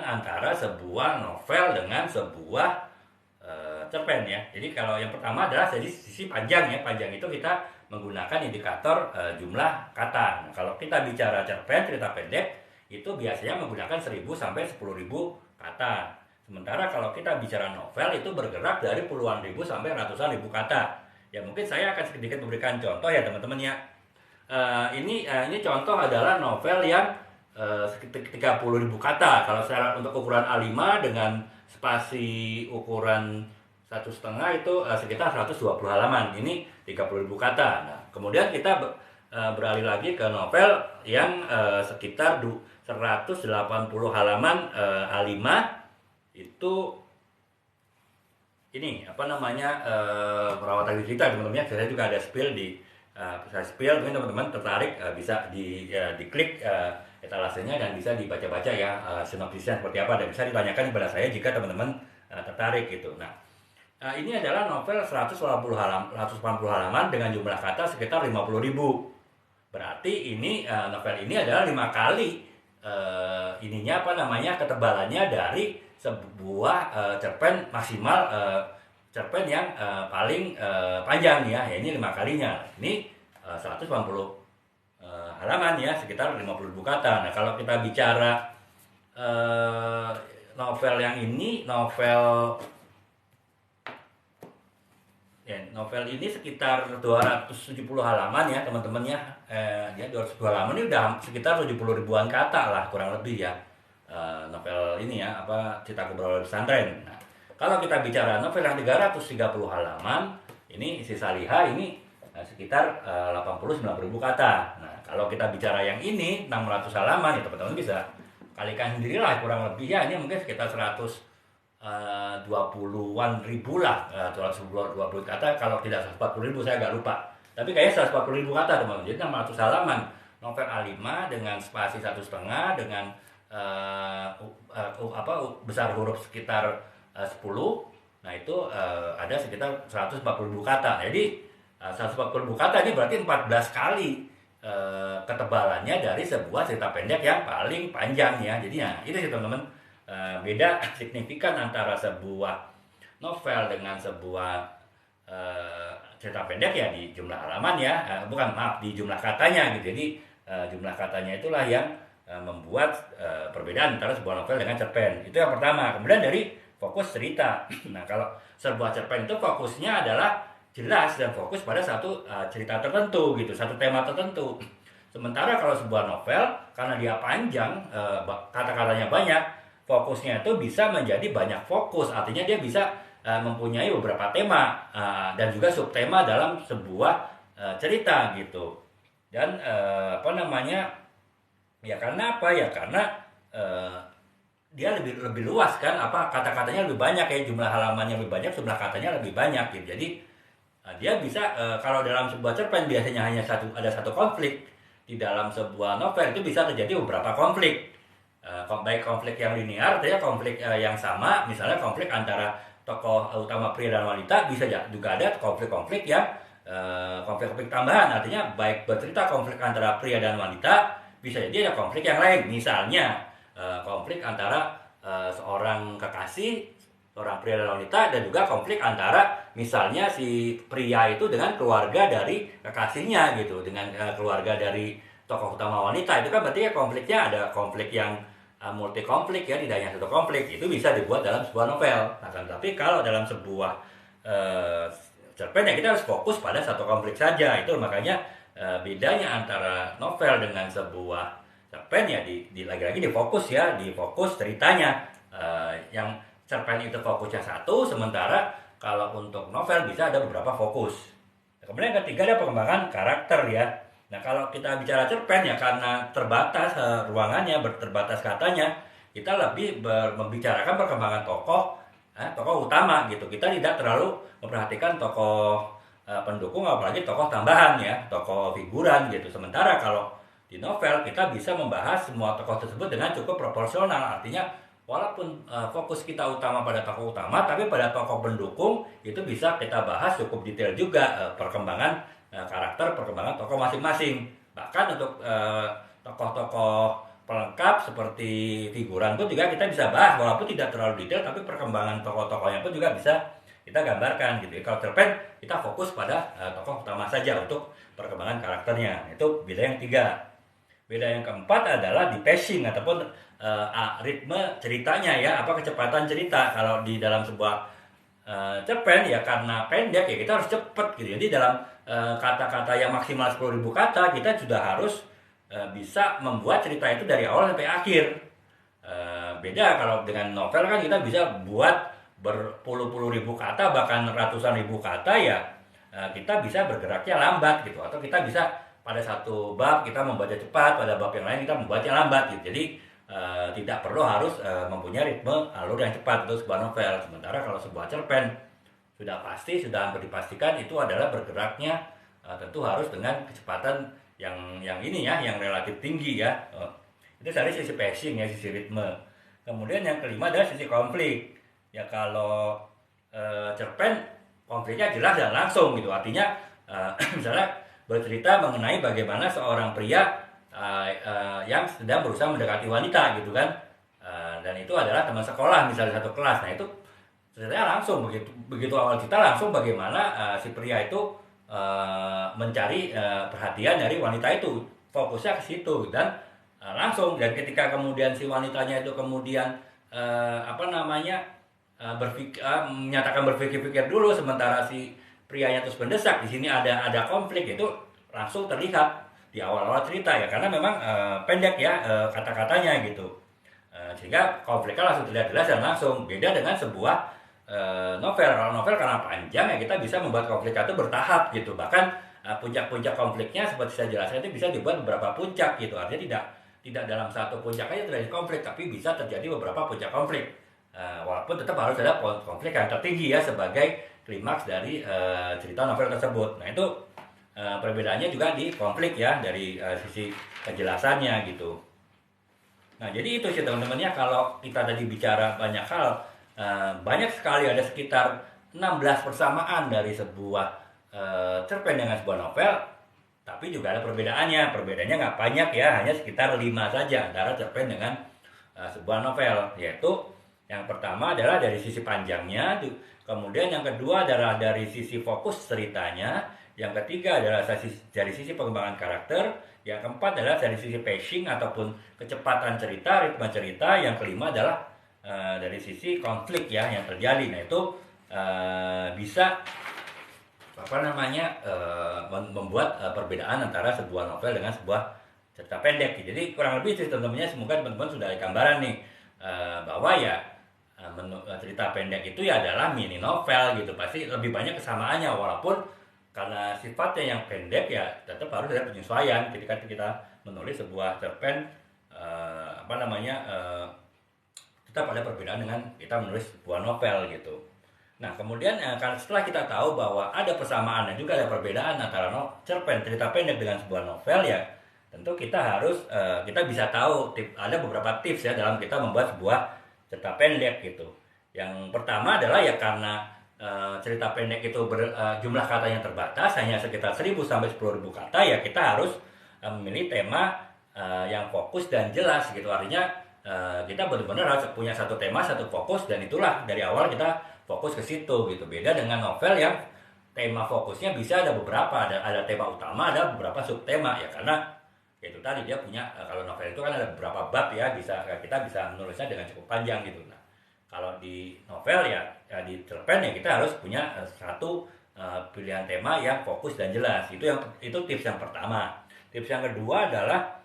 antara sebuah novel dengan sebuah cerpen ya. Jadi kalau yang pertama adalah dari sisi panjang ya. Panjang itu kita menggunakan indikator jumlah kata. Nah, kalau kita bicara cerpen cerita pendek itu biasanya menggunakan 1.000 sampai 10.000 kata. Sementara kalau kita bicara novel itu bergerak dari puluhan ribu sampai ratusan ribu kata. Ya mungkin saya akan sedikit memberikan contoh ya teman-teman ya. Ini contoh adalah novel yang 30.000 kata. Kalau secara untuk ukuran A5 dengan spasi ukuran 1,5 itu sekitar 120 halaman. Ini 30.000 kata. Nah, kemudian kita beralih lagi ke novel yang sekitar 180 halaman A5 itu ini apa namanya perawatan digital teman-teman. Saya juga ada spill di saya spill, mungkin teman-teman tertarik bisa diklik etalasenya dan bisa dibaca-baca ya sinopsisnya seperti apa dan bisa ditanyakan kepada saya jika teman-teman tertarik gitu. Nah, ini adalah novel 180 halaman dengan jumlah kata sekitar 50.000. Berarti ini novel ini adalah 5 kali ininya apa namanya ketebalannya dari sebuah cerpen maksimal cerpen yang paling panjang ya. Ini 5 kalinya. Ini 180 halaman ya, sekitar 50.000 kata. Nah, kalau kita bicara novel yang ini, novel ini sekitar 270 halaman ya teman-teman ya. Ya 270 halaman ini udah sekitar 70 ribuan kata lah kurang lebih ya. Novel ini ya, apa Cerita Obrolan Pesantren. Nah, kalau kita bicara novel yang 330 halaman, ini Sisa Liha ini sekitar 89.000 kata. Nah, kalau kita bicara yang ini 600 halaman ya teman-teman bisa kalikan sendirilah kurang lebih ya, ini mungkin sekitar 120-an ribu lah, 120 kata, kalau tidak 140.000 saya agak lupa. Tapi kayaknya 140.000 kata teman-teman. Jadi 600 halaman novel A5 dengan spasi 1,5 dengan besar huruf sekitar 10. Nah, itu ada sekitar 140.000 kata. Jadi 140.000 kata ini berarti 14 kali ketebalannya dari sebuah cerita pendek yang paling panjang ya. Jadi ya itu sih teman-teman, beda signifikan antara sebuah novel dengan sebuah cerita pendek ya di jumlah halaman ya, di jumlah katanya gitu. Jadi jumlah katanya itulah yang membuat perbedaan antara sebuah novel dengan cerpen. Itu yang pertama. Kemudian dari fokus cerita. Nah, kalau sebuah cerpen itu fokusnya adalah jelas dan fokus pada satu cerita tertentu gitu, satu tema tertentu. Sementara kalau sebuah novel karena dia panjang, kata-katanya banyak, fokusnya itu bisa menjadi banyak fokus. Artinya dia bisa mempunyai beberapa tema dan juga subtema dalam sebuah cerita gitu. Dan ya karena apa ya, karena dia lebih luas kan, kata-katanya lebih banyak ya, jumlah halamannya lebih banyak, jumlah katanya lebih banyak gitu. Jadi dia bisa kalau dalam sebuah cerpen biasanya hanya ada satu konflik, di dalam sebuah novel itu bisa terjadi beberapa konflik. Baik konflik yang linear, konflik yang sama, misalnya konflik antara tokoh utama pria dan wanita, bisa juga ada konflik-konflik yang konflik-konflik tambahan. Artinya baik bercerita konflik antara pria dan wanita, bisa jadi ada konflik yang lain, misalnya konflik antara seorang kekasih, seorang pria dan wanita, dan juga konflik antara misalnya si pria itu dengan keluarga dari kekasihnya gitu, dengan keluarga dari tokoh utama wanita. Itu kan berarti ya konfliknya ada konflik yang multi konflik ya, tidak hanya satu konflik. Itu bisa dibuat dalam sebuah novel. Nah, tapi kalau dalam sebuah cerpen ya kita harus fokus pada satu konflik saja. Itu makanya bedanya antara novel dengan sebuah cerpen ya lagi-lagi di fokus ya, di fokus ceritanya. Yang cerpen itu fokusnya satu, sementara kalau untuk novel bisa ada beberapa fokus. Kemudian yang ketiga ada pengembangan karakter ya. Nah, kalau kita bicara cerpen ya karena terbatas ruangannya, terbatas katanya, kita lebih membicarakan perkembangan tokoh utama gitu. Kita tidak terlalu memperhatikan tokoh pendukung, apalagi tokoh tambahan ya, tokoh figuran gitu. Sementara kalau di novel kita bisa membahas semua tokoh tersebut dengan cukup proporsional. Artinya walaupun fokus kita utama pada tokoh utama, tapi pada tokoh pendukung itu bisa kita bahas cukup detail juga perkembangan karakter, perkembangan tokoh masing-masing. Bahkan untuk tokoh-tokoh pelengkap seperti figuran pun juga kita bisa bahas, walaupun tidak terlalu detail, tapi perkembangan tokoh-tokohnya pun juga bisa kita gambarkan gitu ya. Kalau cerpen kita fokus pada tokoh utama saja untuk perkembangan karakternya. Itu beda yang tiga. Beda yang keempat adalah di pacing ataupun ritme ceritanya ya, apa kecepatan cerita. Kalau di dalam sebuah cerpen ya karena pendek ya kita harus cepet gitu. Jadi dalam kata-kata yang maksimal 10.000 kata kita sudah harus bisa membuat cerita itu dari awal sampai akhir. Beda kalau dengan novel kan kita bisa buat berpuluh-puluh ribu kata bahkan ratusan ribu kata ya, kita bisa bergeraknya lambat gitu, atau kita bisa pada satu bab kita membaca cepat, pada bab yang lain kita membaca lambat gitu. Jadi tidak perlu harus mempunyai ritme alur yang cepat untuk sebuah novel. Sementara kalau sebuah cerpen sudah pasti, sudah hampir dipastikan itu adalah bergeraknya tentu harus dengan kecepatan yang ini ya, yang relatif tinggi ya. Itu dari sisi pacing ya, sisi ritme. Kemudian yang kelima adalah sisi konflik. Ya kalau cerpen konfliknya jelas dan langsung gitu. Artinya misalnya bercerita mengenai bagaimana seorang pria yang sedang berusaha mendekati wanita gitu kan. Dan itu adalah teman sekolah misalnya satu kelas. Nah itu ceritanya langsung begitu awal kita langsung bagaimana si pria itu mencari perhatian dari wanita itu, fokusnya ke situ dan langsung. Dan ketika kemudian si wanitanya itu kemudian menyatakan berpikir-pikir dulu sementara si prianya terus mendesak, di sini ada konflik, itu langsung terlihat di awal-awal cerita ya, karena memang pendek ya kata-katanya gitu. Sehingga konfliknya langsung terlihat jelas dan langsung. Beda dengan sebuah novel. Kalau novel karena panjang ya kita bisa membuat konflik itu bertahap gitu. Bahkan puncak-puncak konfliknya seperti saya jelaskan itu bisa dibuat beberapa puncak gitu. Artinya tidak dalam satu puncak aja terjadi konflik, tapi bisa terjadi beberapa puncak konflik. Walaupun tetap harus ada konflik yang tertinggi ya sebagai klimaks dari cerita novel tersebut. Nah itu perbedaannya juga di konflik ya, dari sisi kejelasannya gitu. Nah jadi itu sih teman-teman ya, kalau kita tadi bicara banyak hal, banyak sekali, ada sekitar 16 persamaan dari sebuah cerpen dengan sebuah novel, tapi juga ada perbedaannya. Perbedaannya nggak banyak ya, hanya sekitar 5 saja antara cerpen dengan sebuah novel, yaitu yang pertama adalah dari sisi panjangnya, kemudian yang kedua adalah dari sisi fokus ceritanya, yang ketiga adalah dari sisi pengembangan karakter, yang keempat adalah dari sisi pacing ataupun kecepatan cerita, ritme cerita, yang kelima adalah dari sisi konflik ya yang terjadi. Nah itu bisa membuat perbedaan antara sebuah novel dengan sebuah cerita pendek. Jadi kurang lebih teman-temannya, semoga teman-teman sudah ada gambaran nih bahwa ya cerita pendek itu ya adalah mini novel gitu, pasti lebih banyak kesamaannya, walaupun karena sifatnya yang pendek ya tetap harus ada penyesuaian ketika kita menulis sebuah cerpen. Tetap ada perbedaan dengan kita menulis sebuah novel gitu. Nah kemudian kan setelah kita tahu bahwa ada persamaan dan juga ada perbedaan antara cerpen cerita pendek dengan sebuah novel ya, tentu kita harus kita bisa tahu ada beberapa tips ya dalam kita membuat sebuah cerita pendek gitu. Yang pertama adalah ya karena cerita pendek itu jumlah katanya terbatas, hanya sekitar 1.000 sampai 10.000 kata ya, kita harus memilih tema yang fokus dan jelas gitu. Artinya kita benar-benar harus punya satu tema, satu fokus, dan itulah dari awal kita fokus ke situ gitu. Beda dengan novel yang tema fokusnya bisa ada beberapa, ada tema utama, ada beberapa subtema ya, karena itu tadi dia punya kalau novel itu kan ada beberapa bab ya, kita bisa menulisnya dengan cukup panjang gitu. Nah kalau di novel ya di cerpen ya kita harus punya satu pilihan tema yang fokus dan jelas. Itu tips yang pertama. Tips yang kedua adalah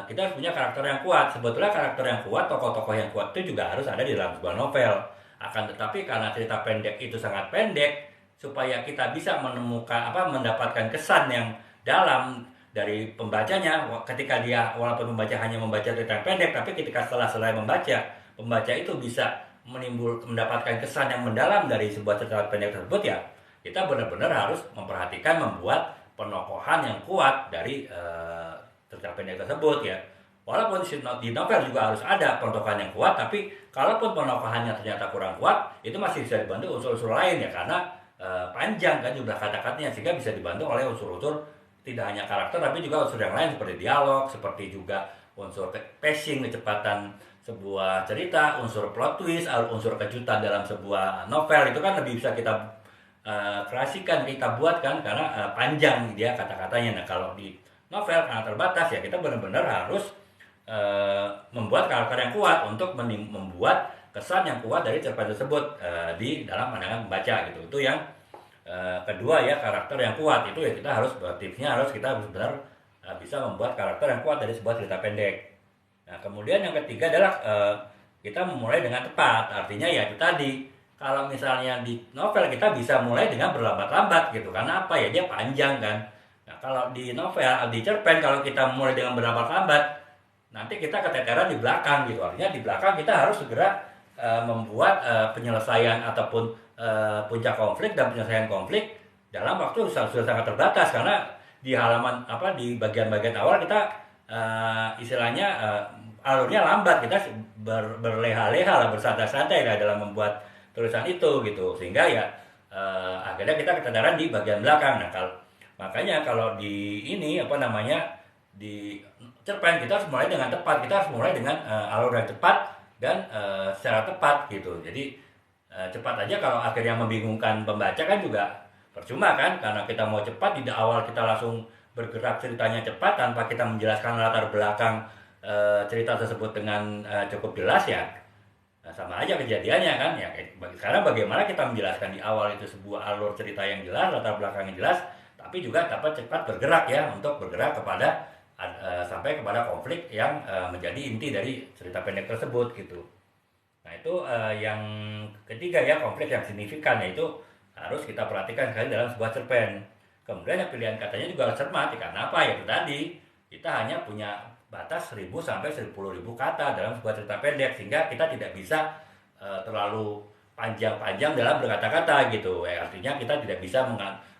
kita harus punya karakter yang kuat. Sebetulnya karakter yang kuat, tokoh-tokoh yang kuat itu juga harus ada di dalam sebuah novel. Akan tetapi karena cerita pendek itu sangat pendek, supaya kita bisa mendapatkan kesan yang dalam dari pembacanya, ketika dia walaupun hanya membaca cerita yang pendek, tapi ketika setelah selesai membaca, pembaca itu bisa mendapatkan kesan yang mendalam dari sebuah cerita pendek tersebut ya, kita benar-benar harus memperhatikan membuat penokohan yang kuat dari cerita pendek tersebut ya. Walaupun di novel juga harus ada penokohan yang kuat, tapi kalaupun penokohannya ternyata kurang kuat, itu masih bisa dibantu unsur-unsur lain ya, karena panjang kan jumlah kata-katanya, sehingga bisa dibantu oleh unsur-unsur tidak hanya karakter tapi juga unsur yang lain seperti dialog, seperti juga unsur pacing, kecepatan sebuah cerita, unsur plot twist, unsur kejutan dalam sebuah novel itu kan lebih bisa kita kreasikan, kita buat kan karena panjang dia kata-katanya. Nah kalau di novel karena terbatas ya kita benar-benar harus membuat karakter yang kuat untuk membuat kesan yang kuat dari cerpen tersebut di dalam pandangan pembaca gitu. Itu yang kedua ya, karakter yang kuat itu ya kita harus tipsnya harus kita benar-benar bisa membuat karakter yang kuat dari sebuah cerita pendek. Nah kemudian yang ketiga adalah kita memulai dengan tepat, artinya ya itu tadi kalau misalnya di novel kita bisa mulai dengan berlambat-lambat gitu, karena apa ya dia panjang kan. Nah kalau di novel, di cerpen kalau kita mulai dengan berlambat-lambat nanti kita keteteran di belakang gitu, artinya di belakang kita harus segera membuat penyelesaian ataupun puncak konflik dan penyelesaian konflik dalam waktu sudah sangat terbatas karena di halaman di bagian-bagian awal kita istilahnya alurnya lambat, kita berleha-leha lah, bersantai-santai lah dalam membuat tulisan itu gitu, sehingga ya akhirnya kita keteteran di bagian belakang. Nah makanya kalau di ini di cerpen kita harus mulai dengan tepat, kita harus mulai dengan alur yang tepat dan secara tepat gitu. Jadi cepat aja kalau akhirnya membingungkan pembaca kan juga percuma kan, karena kita mau cepat di awal kita langsung bergerak ceritanya cepat tanpa kita menjelaskan latar belakang cerita tersebut dengan cukup jelas ya. Nah, sama aja kejadiannya kan ya. Karena bagaimana kita menjelaskan di awal itu sebuah alur cerita yang jelas, latar belakang yang jelas, tapi juga dapat cepat bergerak ya untuk bergerak kepada sampai kepada konflik yang menjadi inti dari cerita pendek tersebut gitu. Nah itu yang ketiga ya, konflik yang signifikan, yaitu harus kita perhatikan sekali dalam sebuah cerpen. Kemudian yang pilihan katanya juga harus cermat, karena apa ya itu tadi kita hanya punya batas 1000 sampai 10.000 kata dalam sebuah cerita pendek, sehingga kita tidak bisa terlalu panjang-panjang dalam berkata-kata gitu. Artinya kita tidak bisa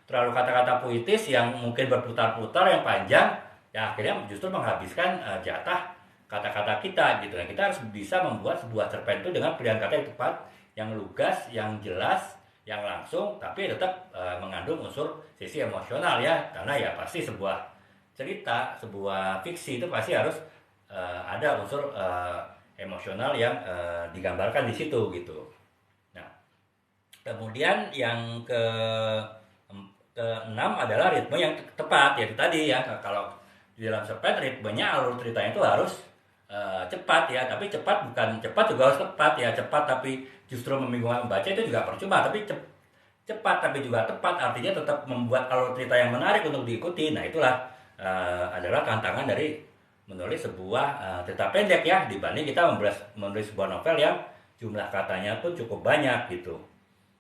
terlalu kata-kata puitis yang mungkin berputar-putar yang panjang, ya akhirnya justru menghabiskan jatah kata-kata kita gitu. Nah, kita harus bisa membuat sebuah cerpen itu dengan pilihan kata yang tepat, yang lugas, yang jelas, yang langsung, tapi tetap mengandung unsur sisi emosional ya. Karena ya pasti sebuah cerita, sebuah fiksi itu pasti harus ada unsur emosional yang digambarkan di situ gitu. Nah, kemudian yang keenam adalah ritme yang tepat, yaitu tadi ya, kalau di dalam cerpen ritmenya, alur ceritanya itu harus cepat ya, tapi cepat bukan cepat juga harus tepat ya. Cepat tapi justru membingungkan membaca itu juga percuma, tapi cepat tapi juga tepat artinya tetap membuat alur cerita yang menarik untuk diikuti. Nah itulah adalah tantangan dari menulis sebuah cerita pendek ya, dibanding kita menulis sebuah novel yang jumlah katanya pun cukup banyak gitu.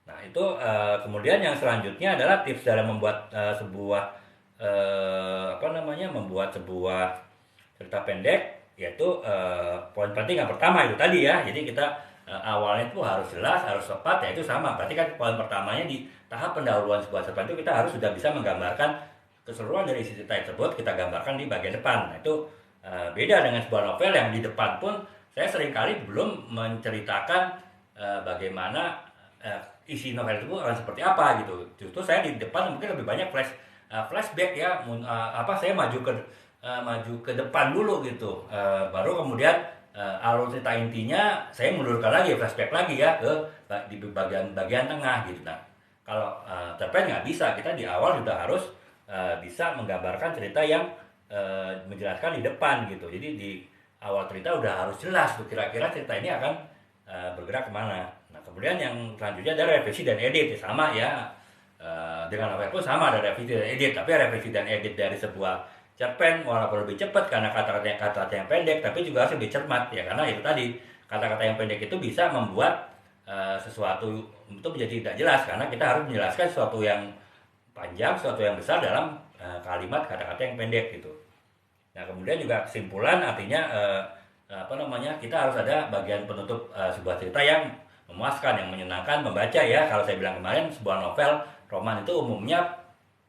Nah itu kemudian yang selanjutnya adalah tips dalam membuat membuat sebuah cerita pendek, yaitu poin penting yang pertama itu tadi ya. Jadi kita awalnya itu harus jelas, harus tepat, ya itu sama. Berarti kan poin pertamanya di tahap pendahuluan sebuah cerpen itu kita harus sudah bisa menggambarkan keseluruhan dari isi cerita tersebut, kita gambarkan di bagian depan. Nah itu beda dengan sebuah novel yang di depan pun saya seringkali belum menceritakan bagaimana isi novel itu akan seperti apa gitu. Justru saya di depan mungkin lebih banyak flashback ya, saya maju ke depan dulu gitu, baru kemudian alur cerita intinya saya mundurkan lagi, flashback lagi ya di bagian tengah gitu. Nah kalau cerpen nggak bisa, kita di awal sudah harus bisa menggambarkan cerita yang menjelaskan di depan gitu. Jadi di awal cerita udah harus jelas tuh kira-kira cerita ini akan bergerak kemana. Nah kemudian yang selanjutnya adalah revisi dan edit, sama ya. Dengan novel pun sama, ada revisi dan edit, tapi revisi dan edit dari sebuah cerpen walaupun lebih cepat karena kata-kata yang pendek, tapi juga harus lebih cermat ya, karena itu tadi kata-kata yang pendek itu bisa membuat sesuatu itu menjadi tidak jelas, karena kita harus menjelaskan sesuatu yang panjang, sesuatu yang besar dalam kalimat kata-kata yang pendek gitu. Nah kemudian juga kesimpulan, artinya kita harus ada bagian penutup sebuah cerita yang memuaskan, yang menyenangkan membaca ya. Kalau saya bilang kemarin, sebuah novel roman itu umumnya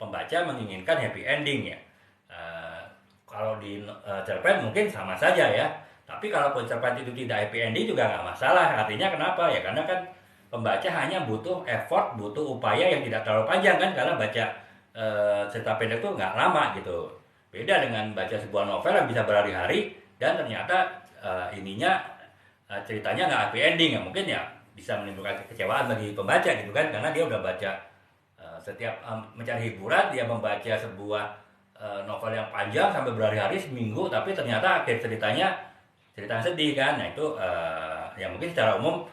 pembaca menginginkan happy ending ya. Kalau di cerpen mungkin sama saja ya. Tapi kalau cerpen itu tidak happy ending juga nggak masalah. Artinya kenapa ya? Karena kan pembaca hanya butuh effort, butuh upaya yang tidak terlalu panjang kan. Karena baca cerita pendek tuh nggak lama gitu. Beda dengan baca sebuah novel yang bisa berhari-hari dan ternyata ceritanya nggak happy ending ya, mungkin ya bisa menimbulkan kekecewaan bagi pembaca gitu kan, karena dia udah baca setiap mencari hiburan dia membaca sebuah novel yang panjang sampai berhari-hari seminggu, tapi ternyata akhir cerita sedih kan. Nah itu ya mungkin secara umum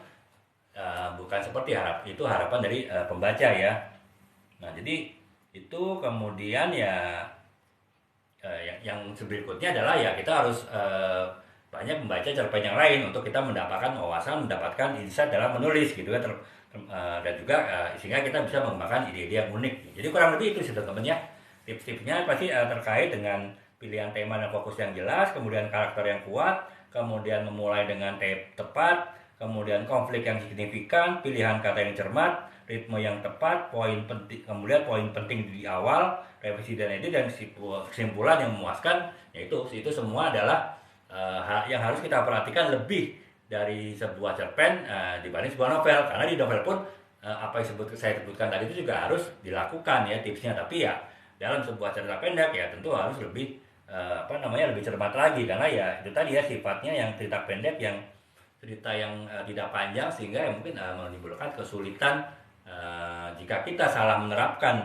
bukan seperti harapan dari pembaca ya. Nah jadi itu kemudian ya yang berikutnya adalah ya kita harus banyak membaca cerpen yang lain untuk kita mendapatkan wawasan, mendapatkan insight dalam menulis gitu kan, dan juga sehingga kita bisa mengembangkan ide-ide yang unik. Jadi kurang lebih itu sih teman-teman ya. Tips-tipsnya pasti terkait dengan pilihan tema dan fokus yang jelas, kemudian karakter yang kuat, kemudian memulai dengan tepat, kemudian konflik yang signifikan, pilihan kata yang cermat, ritme yang tepat, kemudian poin penting di awal, revisi dan edit, dan kesimpulan yang memuaskan. Yaitu itu semua adalah yang harus kita perhatikan lebih dari sebuah cerpen dibanding sebuah novel, karena di novel pun apa yang saya sebutkan tadi itu juga harus dilakukan ya tipsnya, tapi ya dalam sebuah cerita pendek ya tentu harus lebih lebih cermat lagi, karena ya itu tadi ya sifatnya yang cerita pendek, yang cerita yang tidak panjang, sehingga ya mungkin menimbulkan kesulitan jika kita salah menerapkan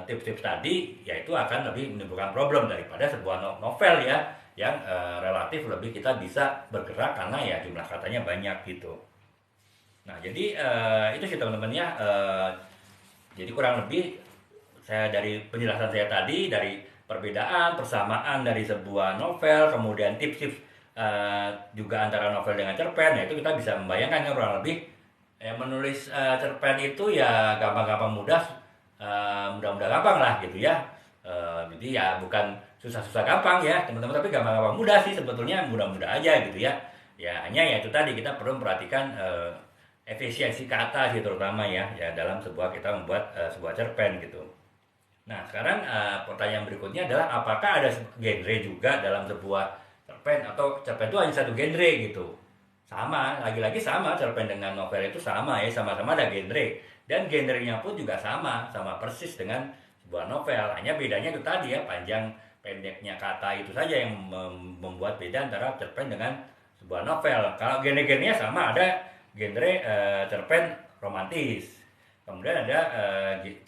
tips-tips tadi, yaitu akan lebih menimbulkan problem daripada sebuah novel ya yang relatif lebih kita bisa bergerak karena ya jumlah katanya banyak gitu. Nah jadi itu sih teman-teman ya, jadi kurang lebih dari penjelasan saya tadi, dari perbedaan, persamaan dari sebuah novel, kemudian tips-tips juga antara novel dengan cerpen, ya itu kita bisa membayangkan kan kurang lebih menulis cerpen itu ya gampang-gampang mudah, mudah-mudah gampang lah gitu ya. Jadi ya bukan susah-susah gampang ya teman-teman, tapi gampang-gampang mudah sih sebetulnya, mudah-mudah aja gitu ya. Ya hanya ya itu tadi kita perlu memperhatikan efisiensi kata sih terutama ya dalam kita membuat sebuah cerpen gitu. Nah sekarang pertanyaan berikutnya adalah apakah ada genre juga dalam sebuah cerpen, atau cerpen itu hanya satu genre gitu? Sama, lagi-lagi sama, cerpen dengan novel itu sama ya, sama-sama ada genre, dan genrenya pun juga sama persis dengan sebuah novel. Hanya bedanya itu tadi ya, panjang pendeknya kata itu saja yang membuat beda antara cerpen dengan sebuah novel. Kalau genre-genrenya sama, ada genre cerpen romantis, kemudian ada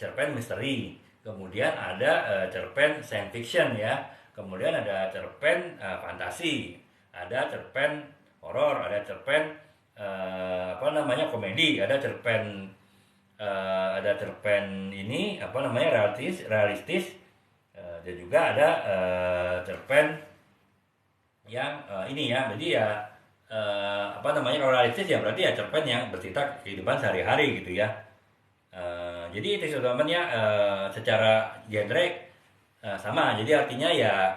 cerpen misteri, kemudian ada cerpen science fiction ya, kemudian ada cerpen fantasi, ada cerpen horor, ada cerpen komedi, ada cerpen ini realistis, dan juga ada cerpen yang ini ya, jadi ya kalau realistis ya berarti ya cerpen yang bercerita kehidupan sehari-hari gitu ya. Jadi itu sebenarnya secara genre sama, jadi artinya ya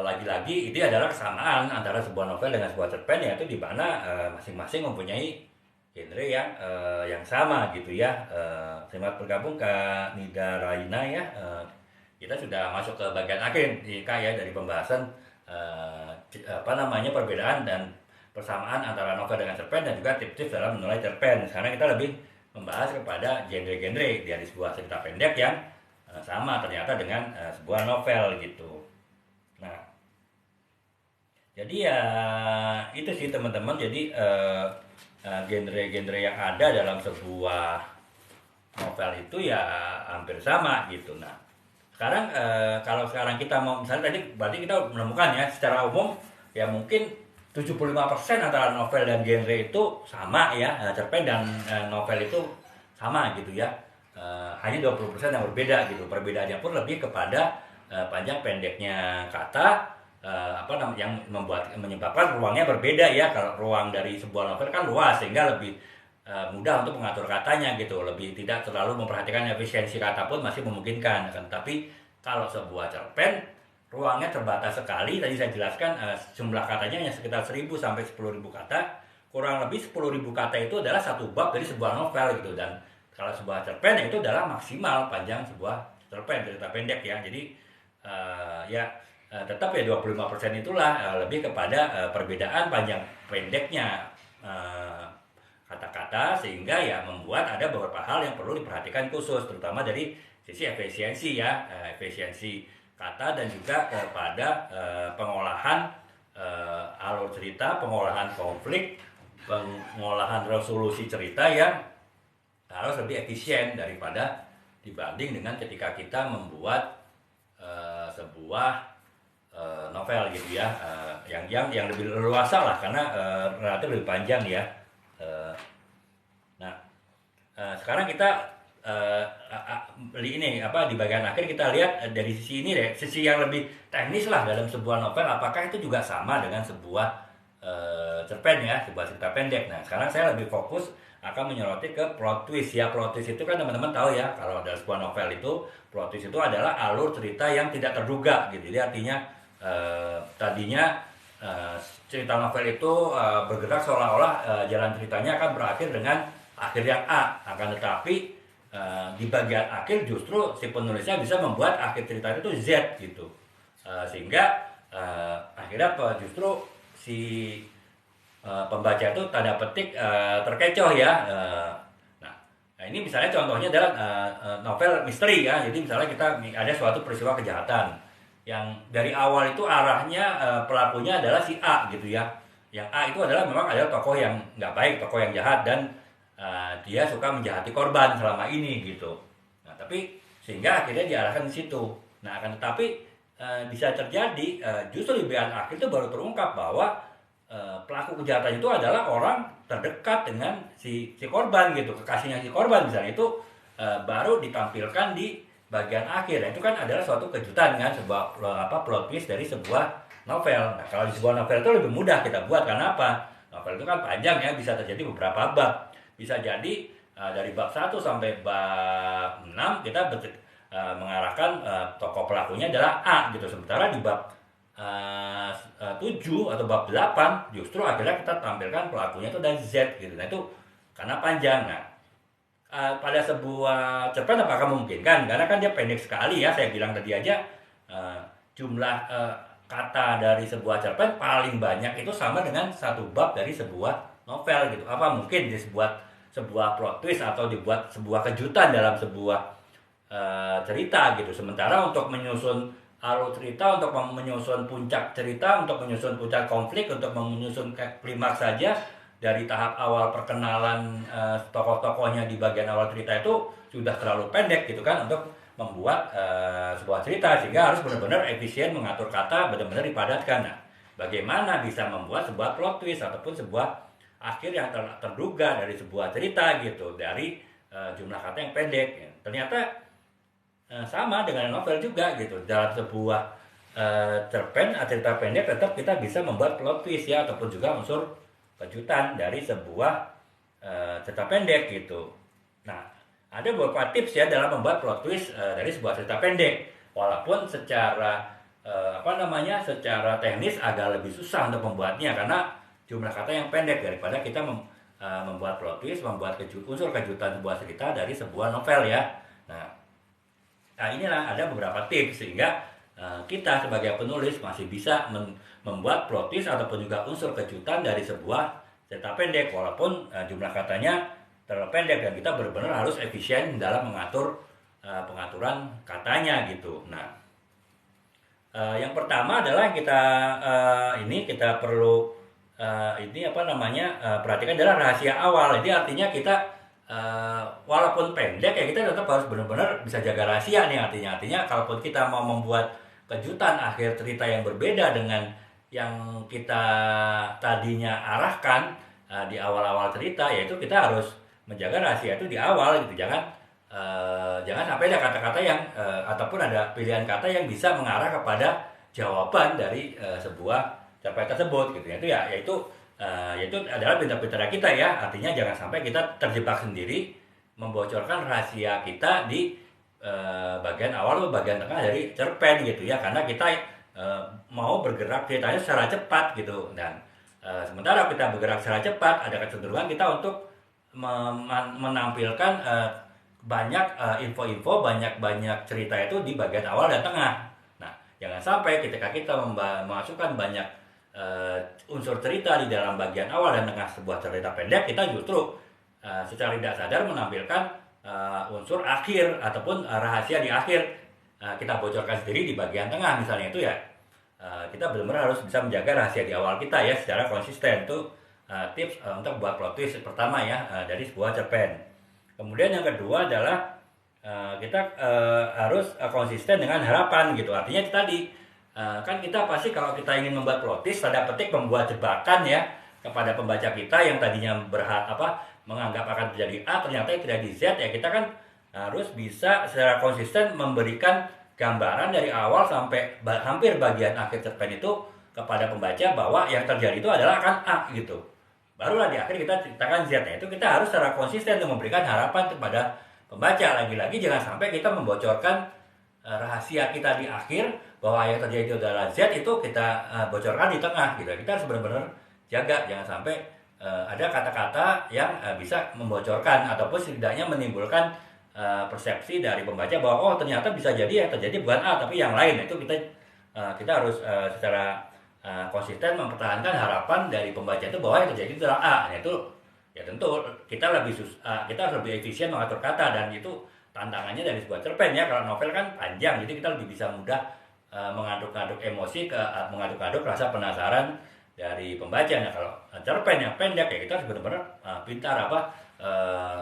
lagi-lagi itu adalah kesamaan antara sebuah novel dengan sebuah cerpen, yaitu di mana masing-masing mempunyai genre yang sama gitu ya. Selamat bergabung Kak Nida Raina ya. Kita sudah masuk ke bagian akhir nih Kak ya dari pembahasan perbedaan dan persamaan antara novel dengan cerpen, dan juga tips-tips dalam menulis cerpen. Sekarang kita lebih membahas kepada genre-genre dari sebuah cerita pendek yang sama ternyata dengan sebuah novel gitu. Nah, jadi ya itu sih teman-teman. Jadi genre-genre yang ada dalam sebuah novel itu ya hampir sama gitu. Nah, sekarang kalau sekarang kita mau misalnya tadi berarti kita menemukan ya secara umum ya mungkin 75% antara novel dan genre itu sama ya, cerpen dan novel itu sama gitu ya. Hanya 20% yang berbeda gitu. Perbedaannya pun lebih kepada panjang pendeknya kata, yang menyebabkan ruangnya berbeda ya. Kalau ruang dari sebuah novel kan luas, sehingga lebih mudah untuk mengatur katanya gitu, lebih tidak terlalu memperhatikan efisiensi kata pun masih memungkinkan kan. Tapi kalau sebuah cerpen ruangnya terbatas sekali, tadi saya jelaskan jumlah katanya hanya sekitar 1.000 sampai 10.000 kata. Kurang lebih 10.000 kata itu adalah satu bab dari sebuah novel gitu. Dan kalau sebuah cerpen itu adalah maksimal panjang sebuah cerpen cerita pendek ya. Jadi tetap ya 25% itulah lebih kepada perbedaan panjang pendeknya kata-kata, sehingga ya membuat ada beberapa hal yang perlu diperhatikan khusus, terutama dari sisi efisiensi ya, efisiensi kata dan juga kepada pengolahan alur cerita, pengolahan konflik, pengolahan resolusi cerita yang harus lebih efisien daripada dibanding dengan ketika kita membuat sebuah novel gitu ya, yang lebih leluasa lah karena relatif lebih panjang ya. Nah, sekarang kita ini di bagian akhir kita lihat dari sisi ini deh, sisi yang lebih teknis lah dalam sebuah novel, apakah itu juga sama dengan sebuah cerpen ya, sebuah cerita pendek. Nah, sekarang saya lebih fokus akan menyoroti ke plot twist ya. Plot twist itu kan teman-teman tahu ya, kalau dalam sebuah novel itu plot twist itu adalah alur cerita yang tidak terduga gitu. Jadi artinya tadinya cerita novel itu bergerak seolah-olah jalan ceritanya akan berakhir dengan akhir yang A, akan tetapi di bagian akhir justru si penulisnya bisa membuat akhir cerita itu Z gitu, sehingga akhirnya justru si pembaca itu tanda petik terkecoh ya. Nah ini misalnya contohnya adalah novel misteri ya. Jadi misalnya kita ada suatu peristiwa kejahatan yang dari awal itu arahnya pelakunya adalah si A gitu ya. Yang A itu adalah memang adalah tokoh yang nggak baik, tokoh yang jahat, dan dia suka menjahati korban selama ini gitu. Nah tapi sehingga akhirnya diarahkan di situ. Nah akan tetapi bisa terjadi justru di bagian akhir itu baru terungkap bahwa pelaku kejahatan itu adalah orang terdekat dengan si korban gitu, kekasihnya si korban misalnya, itu baru ditampilkan di bagian akhir. Nah, itu kan adalah suatu kejutan kan, sebuah plot twist dari sebuah novel. Nah kalau di sebuah novel itu lebih mudah kita buat, karena apa? Novel itu kan panjang ya, bisa terjadi beberapa bab. Bisa jadi dari bab 1 sampai bab 6 kita mengarahkan tokoh pelakunya adalah A gitu. Sementara di bab 7 atau bab 8 justru akhirnya kita tampilkan pelakunya itu dari Z gitu. Nah itu karena panjang. Nah pada sebuah cerpen apakah mungkin kan? Karena kan dia pendek sekali ya, saya bilang tadi aja jumlah kata dari sebuah cerpen paling banyak itu sama dengan satu bab dari sebuah novel gitu. Apa mungkin dibuat sebuah plot twist atau dibuat sebuah kejutan dalam sebuah cerita gitu. Sementara untuk menyusun alur cerita, untuk menyusun puncak cerita, untuk menyusun puncak konflik, untuk menyusun klimaks saja dari tahap awal perkenalan tokoh-tokohnya di bagian awal cerita itu sudah terlalu pendek gitu kan untuk membuat sebuah cerita, sehingga harus benar-benar efisien mengatur kata, benar-benar dipadatkan. Nah, bagaimana bisa membuat sebuah plot twist ataupun sebuah akhir yang terduga dari sebuah cerita gitu, dari jumlah kata yang pendek. Ternyata sama dengan novel juga gitu, dalam sebuah cerpen cerita pendek tetap kita bisa membuat plot twist ya, ataupun juga unsur kejutan dari sebuah cerita pendek gitu. Nah ada beberapa tips ya dalam membuat plot twist dari sebuah cerita pendek, walaupun secara secara teknis agak lebih susah untuk membuatnya karena jumlah kata yang pendek daripada kita membuat plot twist, membuat unsur kejutan sebuah cerita dari sebuah novel ya. Nah inilah ada beberapa tips sehingga kita sebagai penulis masih bisa membuat plot twist ataupun juga unsur kejutan dari sebuah cerita pendek, walaupun jumlah katanya terlalu pendek dan kita benar-benar harus efisien dalam mengatur pengaturan katanya gitu. Nah yang pertama adalah kita perlu perhatikan adalah rahasia awal. Jadi artinya kita walaupun pendek ya kita tetap harus benar-benar bisa jaga rahasia nih. Artinya kalaupun kita mau membuat kejutan akhir cerita yang berbeda dengan yang kita tadinya arahkan di awal-awal cerita, yaitu kita harus menjaga rahasia itu di awal gitu. Jangan sampai ada kata-kata yang ataupun ada pilihan kata yang bisa mengarah kepada jawaban dari sebuah cerpen tersebut gitu. Yaitu adalah pintar-pintar kita ya. Artinya jangan sampai kita terjebak sendiri membocorkan rahasia kita di bagian awal atau bagian tengah dari cerpen gitu ya, karena kita mau bergerak ceritanya secara cepat gitu. Dan sementara kita bergerak secara cepat, ada kecenderungan kita untuk menampilkan banyak info-info, banyak cerita itu di bagian awal dan tengah. Nah jangan sampai ketika kita memasukkan banyak unsur cerita di dalam bagian awal dan tengah sebuah cerita pendek, kita justru secara tidak sadar menampilkan unsur akhir ataupun rahasia di akhir kita bocorkan sendiri di bagian tengah misalnya itu ya. Kita benar-benar harus bisa menjaga rahasia di awal kita ya secara konsisten. Itu tips untuk buat plot twist pertama ya dari sebuah cerpen. Kemudian yang kedua adalah kita harus konsisten dengan harapan gitu. Artinya itu tadi kan kita pasti kalau kita ingin membuat plot twist tanda petik membuat jebakan ya kepada pembaca kita yang tadinya menganggap akan terjadi A ternyata tidak di Z ya, kita kan harus bisa secara konsisten memberikan gambaran dari awal sampai hampir bagian akhir cerpen itu kepada pembaca bahwa yang terjadi itu adalah akan A gitu. Barulah di akhir kita ceritakan Z. Itu kita harus secara konsisten untuk memberikan harapan kepada pembaca. Lagi-lagi jangan sampai kita membocorkan rahasia kita di akhir bahwa yang terjadi itu adalah Z, itu kita bocorkan di tengah gitu. Kita harus benar-benar jaga jangan sampai ada kata-kata yang bisa membocorkan ataupun setidaknya menimbulkan persepsi dari pembaca bahwa oh ternyata bisa jadi ya terjadi bukan A tapi yang lain. Itu kita harus secara konsisten mempertahankan harapan dari pembaca itu bahwa yang terjadi itu adalah A. Nah, itu ya tentu kita harus lebih efisien mengatur kata, dan itu tantangannya dari sebuah cerpen ya. Kalau novel kan panjang, jadi kita lebih bisa mudah mengaduk-aduk emosi, mengaduk-aduk rasa penasaran dari pembaca. Nah, kalau cerpen yang pendek ya kita harus benar-benar pintar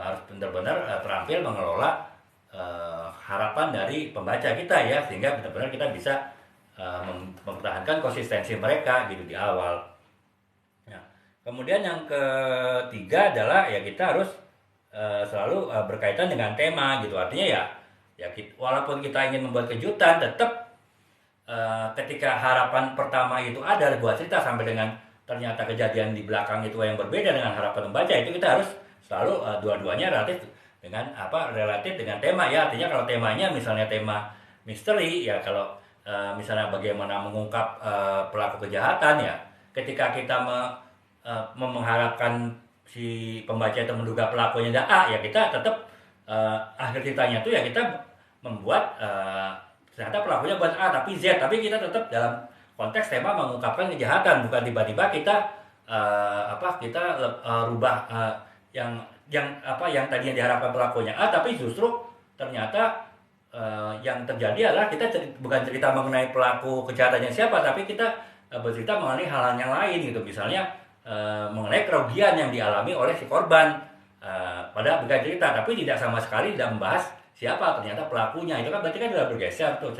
harus benar-benar terampil mengelola harapan dari pembaca kita ya, sehingga benar-benar kita bisa mempertahankan konsistensi mereka gitu di awal. Nah, kemudian yang ketiga adalah ya kita harus selalu berkaitan dengan tema gitu. Artinya ya walaupun kita ingin membuat kejutan, tetap ketika harapan pertama itu ada buat cerita sampai dengan ternyata kejadian di belakang itu yang berbeda dengan harapan membaca, itu kita harus selalu dua-duanya relatif dengan tema ya. Artinya kalau temanya misalnya tema misteri ya, kalau misalnya bagaimana mengungkap pelaku kejahatan ya, ketika kita mengharapkan si pembaca itu menduga pelakunya ada A ya, kita tetap akhir ceritanya itu ya kita membuat ternyata pelakunya bukan A tapi Z, tapi kita tetap dalam konteks tema mengungkapkan kejahatan, bukan tiba-tiba kita rubah yang tadinya diharapkan pelakunya A tapi justru ternyata yang terjadi adalah kita bukan cerita mengenai pelaku kejahatannya siapa, tapi kita bercerita mengenai hal-hal yang lain gitu. Misalnya mengenai kerugian yang dialami oleh si korban pada bagian cerita, tapi tidak sama sekali tidak membahas siapa ternyata pelakunya. Itu kan berarti kan sudah bergeser tuh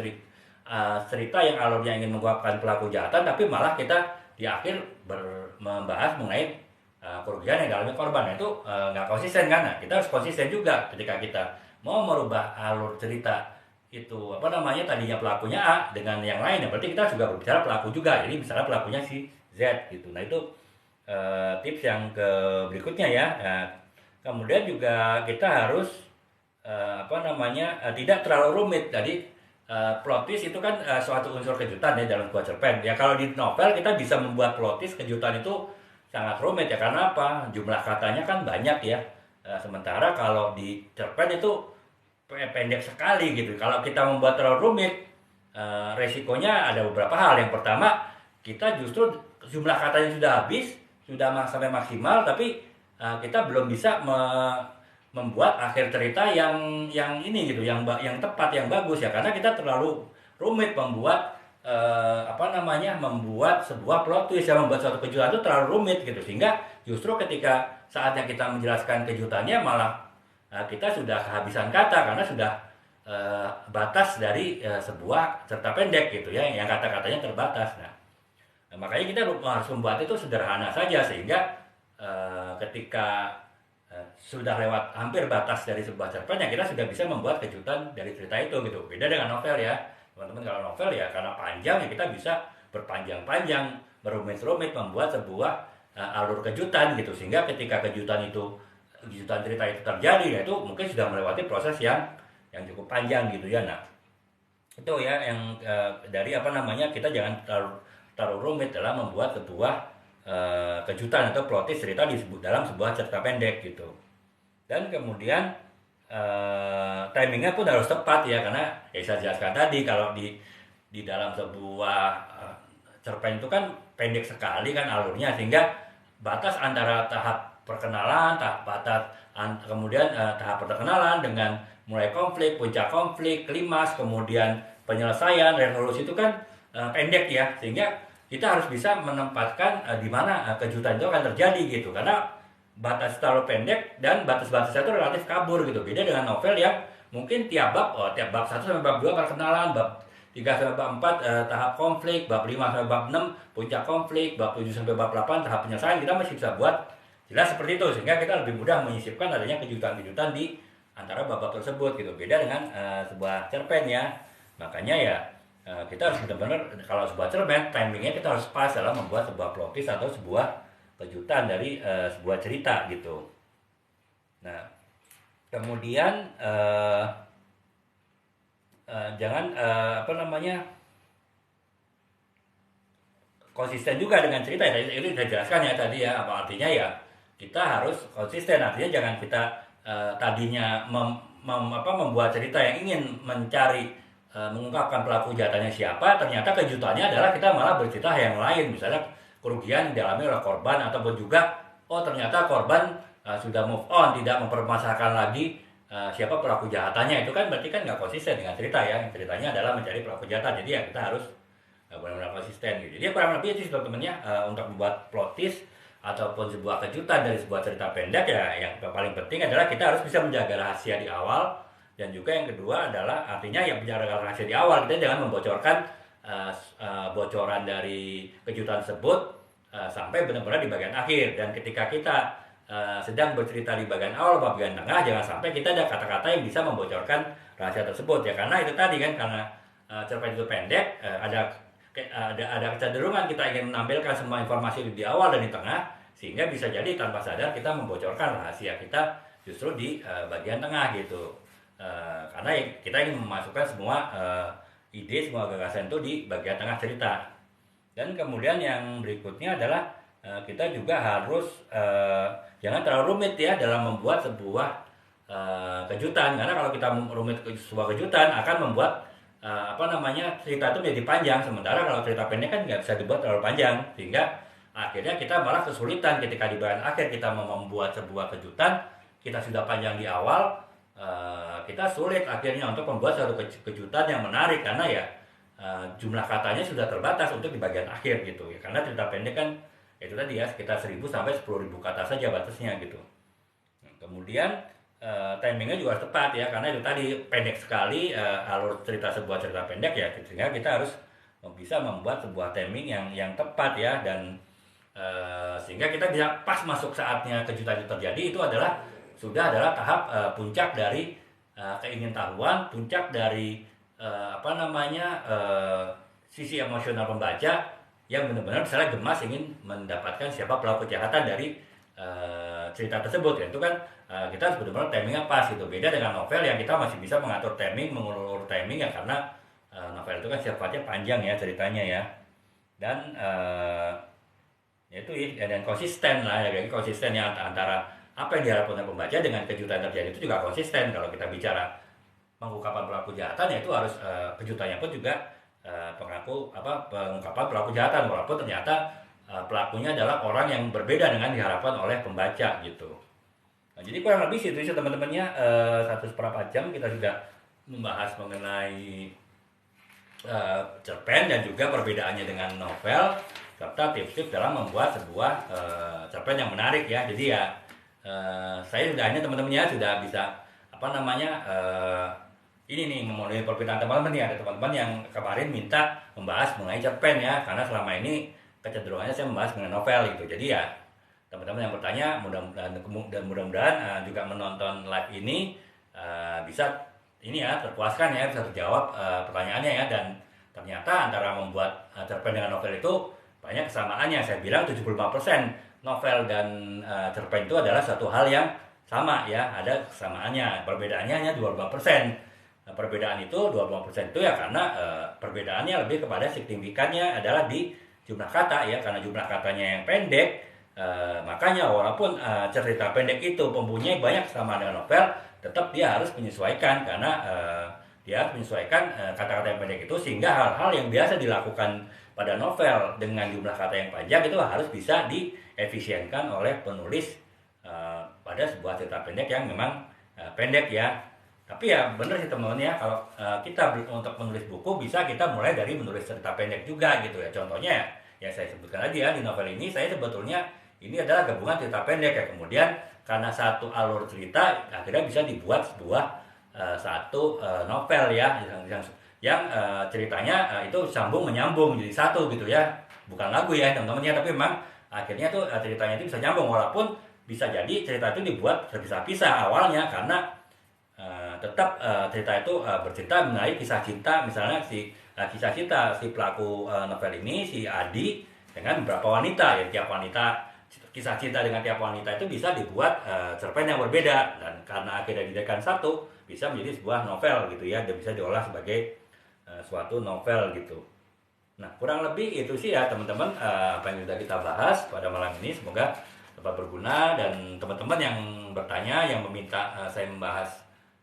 cerita yang alurnya ingin mengungkapkan pelaku kejahatan, tapi malah kita di akhir membahas mengenai kerugian yang dialami korban. Itu nggak konsisten kan. Nah, kita harus konsisten juga ketika kita mau merubah alur cerita itu tadinya pelakunya A dengan yang lain ya, berarti kita juga berbicara pelaku juga, jadi misalnya pelakunya si Z gitu. Nah, itu tips yang berikutnya ya. Nah, kemudian juga kita harus tidak terlalu rumit. Jadi plot twist itu kan suatu unsur kejutan ya dalam sebuah cerpen. Ya kalau di novel kita bisa membuat plot twist kejutan itu sangat rumit ya, karena apa? Jumlah katanya kan banyak ya. Sementara kalau di cerpen itu pendek sekali gitu. Kalau kita membuat terlalu rumit, resikonya ada beberapa hal. Yang pertama, kita justru jumlah katanya sudah habis, sudah sampai maksimal, tapi kita belum bisa membuat akhir cerita yang ini gitu, yang tepat, yang bagus ya, karena kita terlalu rumit membuat membuat sebuah plot twist, membuat suatu kejutan itu terlalu rumit gitu, sehingga justru ketika saatnya kita menjelaskan kejutannya malah kita sudah kehabisan kata karena sudah batas dari sebuah cerita pendek gitu ya, yang kata-katanya terbatas. Nah, makanya kita harus membuat itu sederhana saja, sehingga ketika sudah lewat hampir batas dari sebuah cerpen ya kita sudah bisa membuat kejutan dari cerita itu gitu. Beda dengan novel ya teman-teman. Kalau novel ya karena panjang ya kita bisa berpanjang-panjang, berumit-rumit membuat sebuah alur kejutan gitu, sehingga ketika kejutan cerita itu terjadi ya itu mungkin sudah melewati proses yang cukup panjang gitu ya. Nah, itu ya yang dari kita jangan terlalu rumit dalam membuat sebuah kejutan atau plot twist cerita dalam sebuah cerita pendek gitu. Dan kemudian timingnya pun harus tepat ya, karena ya saya jelaskan tadi kalau di dalam sebuah cerpen itu kan pendek sekali kan alurnya, sehingga batas antara tahap perkenalan, kemudian tahap perkenalan dengan mulai konflik, puncak konflik, klimaks, kemudian penyelesaian, resolusi itu kan pendek ya, sehingga kita harus bisa menempatkan di mana kejutan itu akan terjadi gitu, karena batas terlalu pendek dan batas-batasnya itu relatif kabur gitu. Beda dengan novel yang mungkin tiap bab 1 sampai bab 2 perkenalan, bab 3 sampai bab 4 tahap konflik, bab 5 sampai bab 6 puncak konflik, bab 7 sampai bab 8 tahap penyelesaian. Kita masih bisa buat jelas seperti itu, sehingga kita lebih mudah menyisipkan adanya kejutan-kejutan di antara bab-bab tersebut gitu. Beda dengan sebuah cerpen ya. Makanya ya kita harus benar-benar, kalau sebuah cerpen timingnya kita harus pas dalam membuat sebuah plot twist atau sebuah kejutan dari sebuah cerita gitu. Nah, kemudian jangan konsisten juga dengan cerita ya. Itu saya jelaskan ya tadi ya, apa artinya ya, kita harus konsisten. Artinya jangan kita tadinya membuat cerita yang ingin mencari mengungkapkan pelaku jahatannya siapa, ternyata kejutannya adalah kita malah bercerita yang lain, misalnya kerugian yang dialami oleh korban, ataupun juga ternyata korban sudah move on, tidak mempermasalahkan lagi siapa pelaku jahatannya. Itu kan berarti kan nggak konsisten dengan cerita ya. Ceritanya adalah mencari pelaku jahatan, jadi ya kita harus benar-benar konsisten gitu. Jadi kurang lebih itu teman-temannya untuk membuat plot twist ataupun sebuah kejutan dari sebuah cerita pendek ya, yang paling penting adalah kita harus bisa menjaga rahasia di awal. Dan juga yang kedua adalah artinya yang menjaga rahasia di awal, kita jangan membocorkan bocoran dari kejutan tersebut sampai benar-benar di bagian akhir. Dan ketika kita sedang bercerita di bagian awal, bagian tengah, jangan sampai kita ada kata-kata yang bisa membocorkan rahasia tersebut ya, karena itu tadi kan, karena cerpen itu pendek, ada kecenderungan kita ingin menampilkan semua informasi di awal dan di tengah, sehingga bisa jadi tanpa sadar kita membocorkan rahasia kita justru di bagian tengah gitu. Karena kita ingin memasukkan semua ide, semua gagasan itu di bagian tengah cerita. Dan kemudian yang berikutnya adalah kita juga harus jangan terlalu rumit ya dalam membuat sebuah kejutan, karena kalau kita rumit sebuah kejutan akan membuat cerita itu menjadi panjang. Sementara kalau cerita pendek kan nggak bisa dibuat terlalu panjang, sehingga akhirnya kita malah kesulitan ketika di bagian akhir kita mau membuat sebuah kejutan. Kita sudah panjang di awal, kita sulit akhirnya untuk membuat suatu kejutan yang menarik, karena ya jumlah katanya sudah terbatas untuk di bagian akhir gitu ya, karena cerita pendek kan itu tadi ya sekitar 1.000 sampai 10.000 kata saja batasnya gitu. Nah, kemudian timingnya juga harus tepat ya, karena itu tadi pendek sekali alur sebuah cerita pendek ya, sehingga kita harus bisa membuat sebuah timing yang tepat ya, dan sehingga kita bisa pas masuk saatnya kejutan itu terjadi. Itu sudah adalah tahap puncak dari keingintahuan, puncak dari sisi emosional pembaca yang benar-benar misalnya gemas ingin mendapatkan siapa pelaku kejahatan dari cerita tersebut ya. Itu kan kita harus benar-benar timingnya pas gitu. Beda dengan novel yang kita masih bisa mengatur timing, mengulur timing ya, karena novel itu kan sifatnya panjang ya ceritanya ya. Dan dan konsisten lah ya, konsisten ya antara apa yang diharapkan oleh pembaca dengan kejutan terjadi itu juga konsisten. Kalau kita bicara pengungkapan pelaku kejahatan ya, itu harus kejutannya pun juga pengungkapan pelaku kejahatan, walaupun ternyata pelakunya adalah orang yang berbeda dengan diharapkan oleh pembaca gitu. Nah, jadi kurang lebih situ teman-temannya 1/4 jam kita sudah membahas mengenai cerpen dan juga perbedaannya dengan novel, serta tips-tips dalam membuat sebuah cerpen yang menarik ya. Jadi ya saya sudah teman-temannya sudah bisa ini nih memenuhi permintaan teman-teman nih. Ada teman-teman yang kemarin minta membahas mengenai cerpen ya, karena selama ini kecenderungannya saya membahas mengenai novel gitu. Jadi ya teman-teman yang bertanya mudah-mudahan juga menonton live ini bisa terpuaskan ya, bisa terjawab pertanyaannya ya. Dan ternyata antara membuat cerpen dengan novel itu banyak kesamaannya. Saya bilang 75% novel dan cerpen itu adalah satu hal yang sama ya, ada kesamaannya. Perbedaannya hanya 25%. Perbedaan itu 25% itu ya karena perbedaannya lebih kepada signifikannya adalah di jumlah kata ya, karena jumlah katanya yang pendek. Makanya walaupun cerita pendek itu mempunyai banyak kesamaan dengan novel, tetap dia harus menyesuaikan, karena dia harus menyesuaikan kata-kata yang pendek itu, sehingga hal-hal yang biasa dilakukan pada novel dengan jumlah kata yang panjang itu harus bisa diefisienkan oleh penulis pada sebuah cerita pendek yang memang pendek ya. Tapi ya bener sih teman-teman ya, kalau kita untuk menulis buku bisa kita mulai dari menulis cerita pendek juga gitu ya. Contohnya ya saya sebutkan aja ya, di novel ini saya sebetulnya ini adalah gabungan cerita pendek ya. Kemudian karena satu alur cerita akhirnya bisa dibuat sebuah satu novel ya yang ceritanya itu sambung menyambung jadi satu gitu ya. Bukan lagu ya teman-teman ya, tapi memang akhirnya tuh ceritanya itu bisa nyambung, walaupun bisa jadi cerita itu dibuat terpisah-pisah awalnya karena tetap cerita itu bercerita mengenai kisah cinta, misalnya kisah cinta si pelaku novel ini, si Adi, dengan beberapa wanita ya. Tiap wanita, kisah cinta dengan tiap wanita itu bisa dibuat cerpen yang berbeda, dan karena akhirnya dijadikan satu bisa menjadi sebuah novel gitu ya, dan bisa diolah sebagai suatu novel gitu. Nah, kurang lebih itu sih ya teman-teman, apa yang sudah kita bahas pada malam ini. Semoga dapat berguna, dan teman-teman yang bertanya, yang meminta saya membahas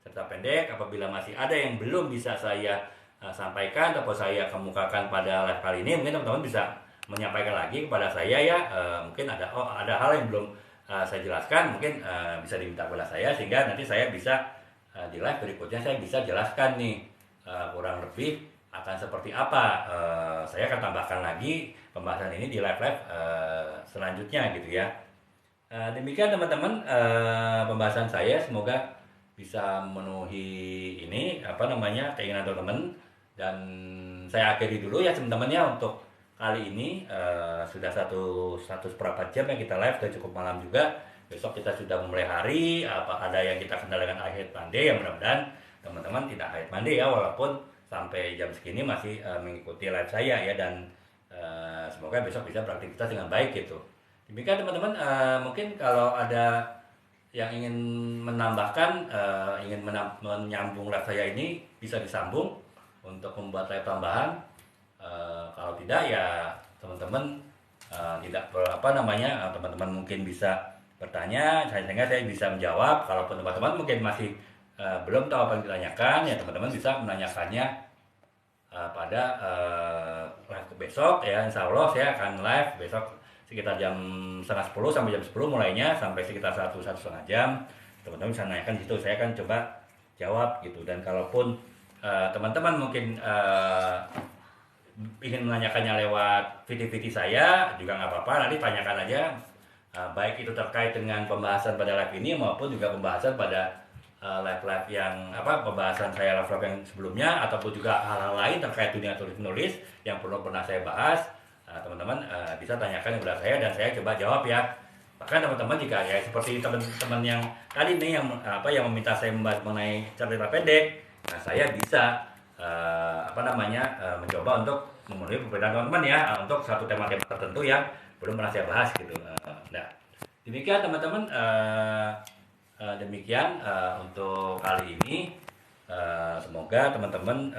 cerita pendek, apabila masih ada yang belum bisa saya sampaikan atau saya kemukakan pada live kali ini, mungkin teman-teman bisa menyampaikan lagi kepada saya ya. Mungkin ada hal yang belum saya jelaskan, mungkin bisa diminta kepada saya, sehingga nanti saya bisa di live berikutnya saya bisa jelaskan nih kurang lebih akan seperti apa. Saya akan tambahkan lagi pembahasan ini di live-live selanjutnya gitu ya. Demikian teman-teman pembahasan saya, semoga bisa memenuhi ini apa namanya keinginan teman-teman, dan saya akhiri dulu ya teman-teman ya untuk kali ini. Sudah satu seperempat jam ya kita live, sudah cukup malam juga. Besok kita sudah memulai hari, apa ada yang kita kendala dengan akhir Monday, yang mudah-mudahan teman-teman tidak akhir Monday ya, walaupun sampai jam segini masih mengikuti live saya ya, dan semoga besok bisa beraktivitas dengan baik gitu. Demikian teman-teman, mungkin kalau ada yang ingin menambahkan, ingin menyambung live saya ini, bisa disambung untuk membuat live tambahan. Kalau tidak ya teman-teman tidak apa namanya, teman-teman mungkin bisa bertanya, sehingga saya bisa menjawab. Kalaupun teman-teman mungkin masih belum tahu apa yang ditanyakan, ya teman-teman bisa menanyakannya pada live besok ya. Insya Allah saya akan live besok sekitar jam setengah 10 sampai jam 10 mulainya, sampai sekitar satu setengah jam. Teman-teman bisa menanyakan di situ, saya akan coba jawab gitu. Dan kalaupun teman-teman mungkin ingin menanyakannya lewat VT saya juga nggak apa-apa, nanti tanyakan aja, baik itu terkait dengan pembahasan pada live ini maupun juga pembahasan pada live-live yang pembahasan saya live yang sebelumnya, ataupun juga hal-hal lain terkait dunia tulis-menulis yang pernah saya bahas. Teman-teman bisa tanyakan kepada saya dan saya coba jawab ya. Bahkan teman-teman jika ya seperti teman-teman yang kali ini yang meminta saya membahas mengenai cerita pendek, nah saya bisa mencoba untuk memenuhi perbedaan teman-teman ya, untuk satu tema-tema tertentu yang belum pernah saya bahas gitu. Nah, demikian teman-teman, demikian untuk kali ini. Semoga teman-teman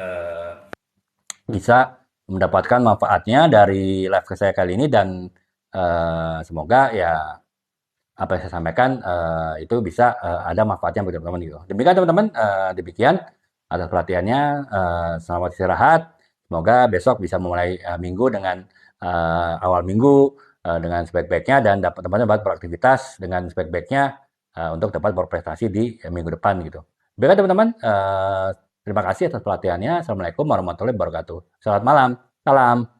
bisa mendapatkan manfaatnya dari live saya kali ini, dan semoga ya apa yang saya sampaikan itu bisa ada manfaatnya bagi teman-teman gitu. Demikian teman-teman, demikian atas perhatiannya. Selamat istirahat. Semoga besok bisa memulai minggu dengan awal minggu dengan sebaik-baiknya, dan teman-teman dapat beraktivitas dengan sebaik-baiknya untuk dapat berprestasi di minggu depan gitu. Baiklah teman-teman, terima kasih atas perhatiannya. Assalamualaikum warahmatullahi wabarakatuh. Selamat malam. Salam.